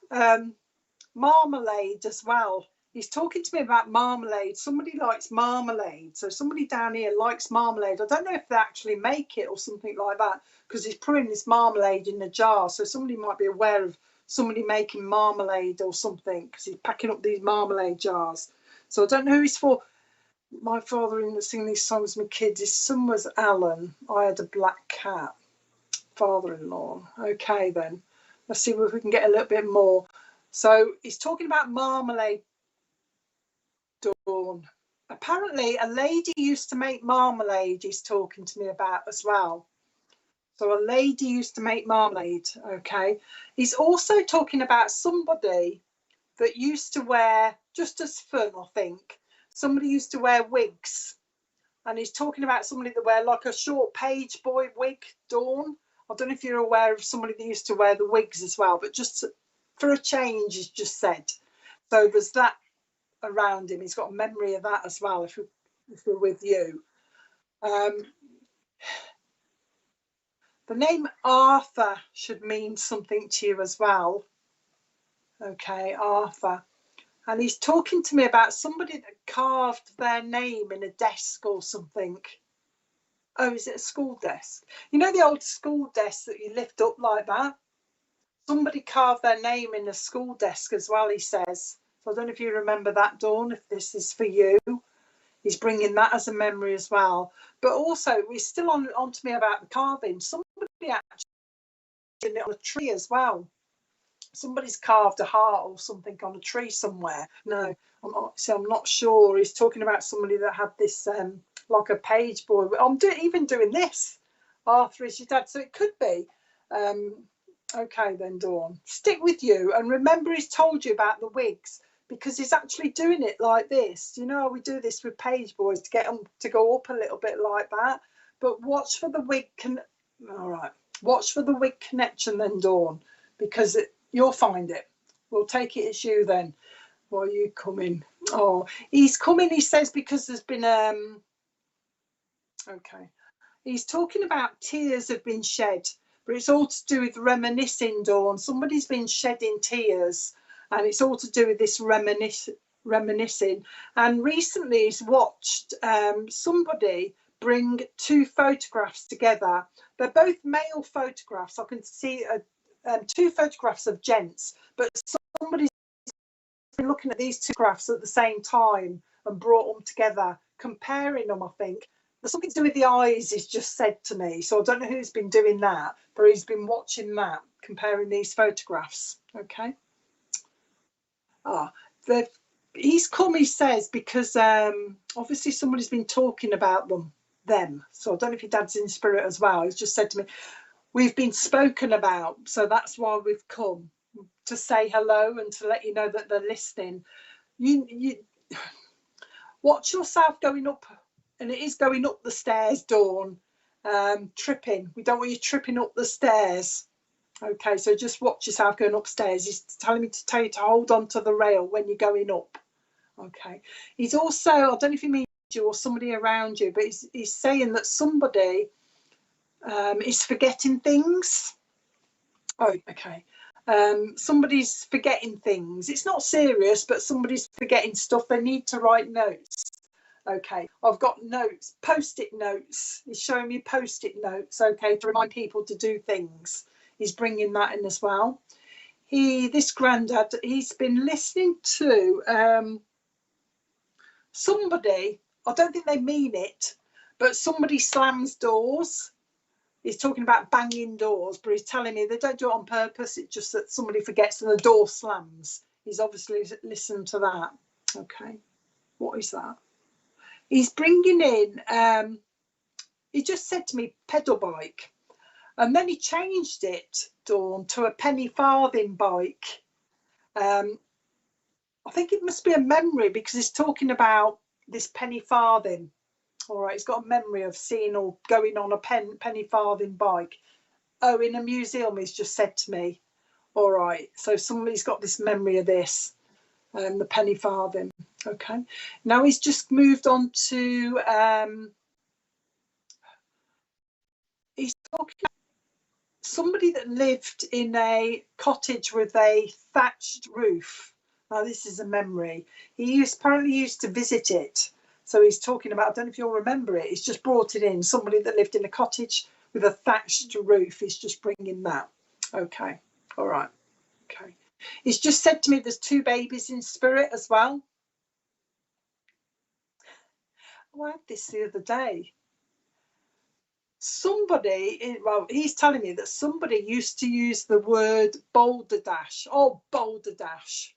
marmalade as well. He's talking to me about marmalade. Somebody likes marmalade. So somebody down here likes marmalade. I don't know if they actually make it or something like that, because he's putting this marmalade in a jar. So somebody might be aware of somebody making marmalade or something, because he's packing up these marmalade jars. So I don't know who he's for. My father-in-law sing these songs with kids. His son was Alan. I had a black cat. Father-in-law. Okay, then. Let's see if we can get a little bit more. So he's talking about marmalade. Dawn. Apparently, a lady used to make marmalade. He's talking to me about as well. So a lady used to make marmalade. Okay. He's also talking about somebody that used to wear, just as fun, I think, somebody used to wear wigs, and he's talking about somebody that wear like a short page boy wig. Dawn, I don't know if you're aware of somebody that used to wear the wigs as well, but just for a change, he's just said. So there's that around him. He's got a memory of that as well, if we're with you. The name Arthur should mean something to you as well. Okay, Arthur. And he's talking to me about somebody that carved their name in a desk or something. Oh, is it a school desk? You know the old school desk that you lift up like that? Somebody carved their name in a school desk as well, he says. So I don't know if you remember that, Dawn, if this is for you. He's bringing that as a memory as well. But also, he's still on to me about the carving. Somebody actually did it on a tree as well. Somebody's carved a heart or something on a tree somewhere. No, I'm not sure. He's talking about somebody that had this like a page boy. I'm even doing this. Arthur is your dad, so it could be. Okay then, Dawn. Stick with you, and remember he's told you about the wigs, because he's actually doing it like this. You know how we do this with page boys to get them to go up a little bit like that. But watch for the wig. All right. Watch for the wig connection then, Dawn, because you'll find it. We'll take it as you then. Why are you coming? Oh, he's coming, he says, because there's been okay. He's talking about tears have been shed, but it's all to do with reminiscing, Dawn. Somebody's been shedding tears, and it's all to do with this reminiscing. And recently he's watched somebody bring two photographs together. They're both male photographs. I can see two photographs of gents, but somebody's been looking at these two photographs at the same time and brought them together, comparing them, I think. There's something to do with the eyes, he's just said to me. So I don't know who's been doing that, but he's been watching that, comparing these photographs. Okay. He's come, he says, because obviously somebody's been talking about them. So I don't know if your dad's in spirit as well. He's just said to me, we've been spoken about, so that's why we've come, to say hello and to let you know that they're listening. You watch yourself going up, and it is going up the stairs, Dawn. Tripping. We don't want you tripping up the stairs. Okay, so just watch yourself going upstairs. He's telling me to tell you to hold on to the rail when you're going up. Okay. He's also, I don't know if he means you or somebody around you, but he's saying that somebody is forgetting things. Oh, okay. Somebody's forgetting things. It's not serious, but somebody's forgetting stuff. They need to write notes. Okay, I've got notes, post-it notes. He's showing me post-it notes, okay, to remind people to do things. He's bringing that in as well. This granddad, he's been listening to somebody, I don't think they mean it, but somebody slams doors. He's talking about banging doors, but he's telling me they don't do it on purpose. It's just that somebody forgets and the door slams. He's obviously listened to that. Okay, what is that? He's bringing in, he just said to me, pedal bike. And then he changed it, Dawn, to a penny farthing bike. I think it must be a memory because he's talking about this penny farthing. All right, he's got a memory of seeing or going on a penny farthing bike. Oh, in a museum, he's just said to me. All right, so somebody's got this memory of this, the penny farthing. Okay, now he's just moved on to, he's talking about somebody that lived in a cottage with a thatched roof. Now, this is a memory. He apparently used to visit it. So he's talking about, I don't know if you'll remember it, he's just brought it in, somebody that lived in a cottage with a thatched roof. He's just bringing that. Okay, all right, okay. He's just said to me there's 2 babies in spirit as well. Oh, I had this the other day. Somebody, well, he's telling me that somebody used to use the word boulder dash. Oh, boulder dash,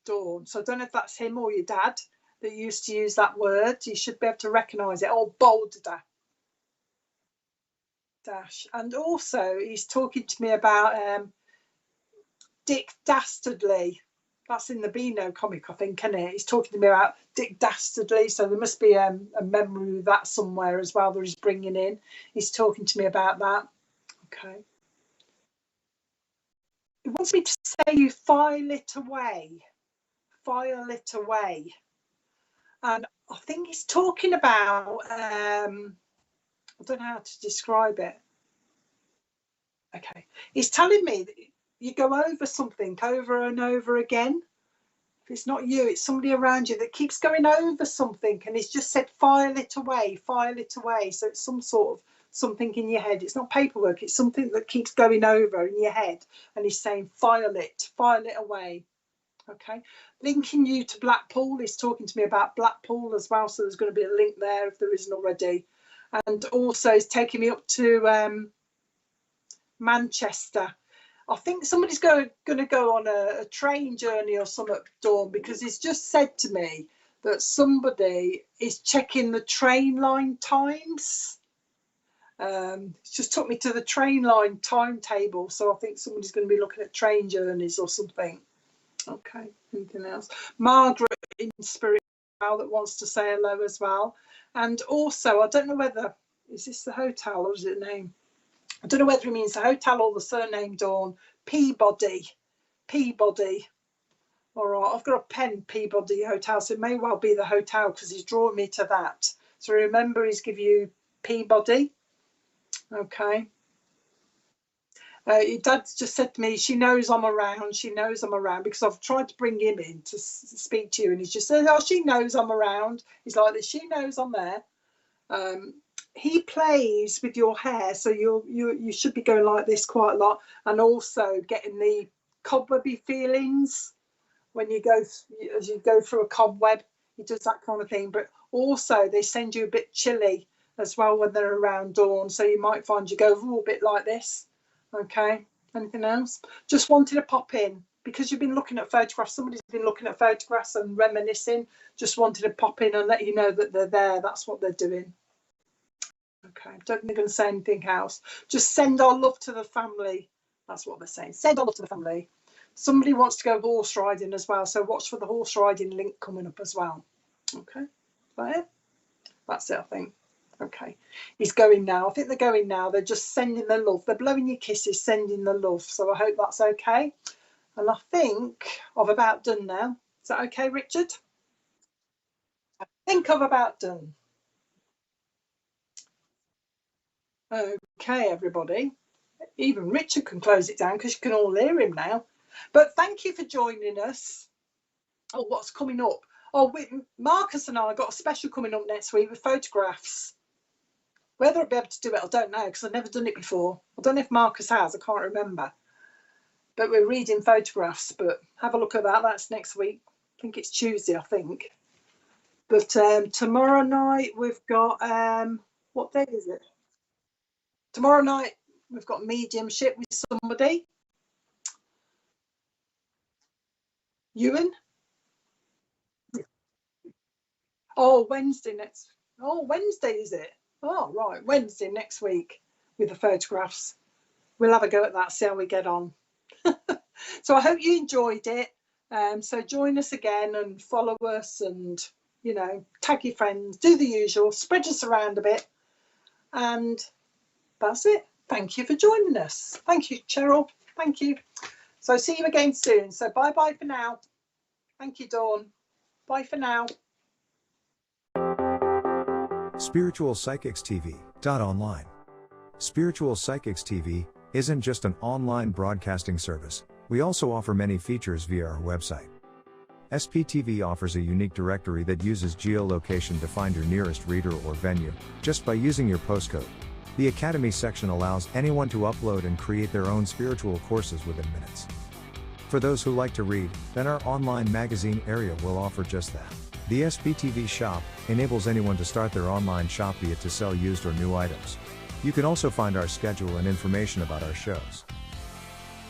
Dawn. So I don't know if that's him or your dad that used to use that word. You should be able to recognise it. Oh, boulder dash. And also he's talking to me about Dick Dastardly. That's in the Beano comic, I think, isn't it? He's talking to me about Dick Dastardly, so there must be a memory of that somewhere as well that he's bringing in. He's talking to me about that. Okay. He wants me to say you file it away. File it away. And I think he's talking about, I don't know how to describe it. Okay. He's telling me that you go over something over and over again. If it's not you, it's somebody around you that keeps going over something, and he's just said file it away, file it away. So it's some sort of something in your head. It's not paperwork, it's something that keeps going over in your head, and he's saying file it away. Okay, linking you to Blackpool. He's talking to me about Blackpool as well, so there's going to be a link there if there isn't already. And also he's taking me up to Manchester. I think somebody's going to go on a train journey or something, Dawn, because he's just said to me that somebody is checking the train line times. It's just took me to the train line timetable, so I think somebody's going to be looking at train journeys or something. Okay, anything else? Margaret in spirit that wants to say hello as well. And also, I don't know whether, is this the hotel or is it the name? I don't know whether it means the hotel or the surname, Dawn. Peabody. All right, I've got a pen, Peabody Hotel, so it may well be the hotel because he's drawing me to that. So remember, he's give you Peabody. Okay. Your dad just said to me, she knows I'm around. She knows I'm around, because I've tried to bring him in to speak to you, and he's just said, oh, she knows I'm around. He's like this. She knows I'm there. He plays with your hair, so you should be going like this quite a lot, and also getting the cobwebby feelings when you go as you go through a cobweb. He does that kind of thing, but also they send you a bit chilly as well when they're around, Dawn, so you might find you go a bit like this. Okay, anything else? Just wanted to pop in because you've been looking at photographs. Somebody's been looking at photographs and reminiscing. Just wanted to pop in and let you know that they're there. That's what they're doing. Okay, don't think they're going to say anything else. Just send our love to the family. That's what they're saying. Send our love to the family. Somebody wants to go horse riding as well, so watch for the horse riding link coming up as well. Okay, is that it? That's it, I think. Okay, he's going now. I think they're going now. They're just sending the love. They're blowing you kisses, sending the love. So I hope that's okay. And I think I've about done now. Is that okay, Richard? I think I've about done. Okay, everybody. Even Richard can close it down because you can all hear him now. But thank you for joining us. Oh, what's coming up? Oh, Marcus and I got a special coming up next week with photographs. Whether I'll be able to do it, I don't know, because I've never done it before. I don't know if Marcus has, I can't remember. But we're reading photographs, but have a look at that. That's next week. I think it's Tuesday, I think. But tomorrow night we've got, what day is it? Tomorrow night we've got mediumship with somebody. Ewan? Oh, Wednesday is it? Oh, right, Wednesday next week with the photographs. We'll have a go at that, see how we get on. So I hope you enjoyed it. So join us again and follow us and, you know, tag your friends, do the usual, spread us around a bit. And that's it. Thank you for joining us. Thank you, Cheryl. Thank you. So see you again soon. So bye-bye for now. Thank you, Dawn. Bye for now. Spiritual Psychics TV. Online. Spiritual Psychics TV isn't just an online broadcasting service. We also offer many features via our website. SPTV offers a unique directory that uses geolocation to find your nearest reader or venue, just by using your postcode. The Academy section allows anyone to upload and create their own spiritual courses within minutes. For those who like to read, then our online magazine area will offer just that. The SPTV shop enables anyone to start their online shop, be it to sell used or new items. You can also find our schedule and information about our shows.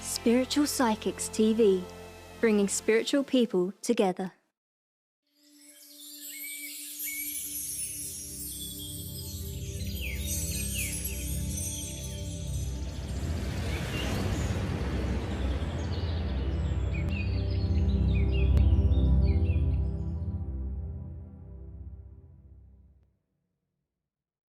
Spiritual Psychics TV, bringing spiritual people together.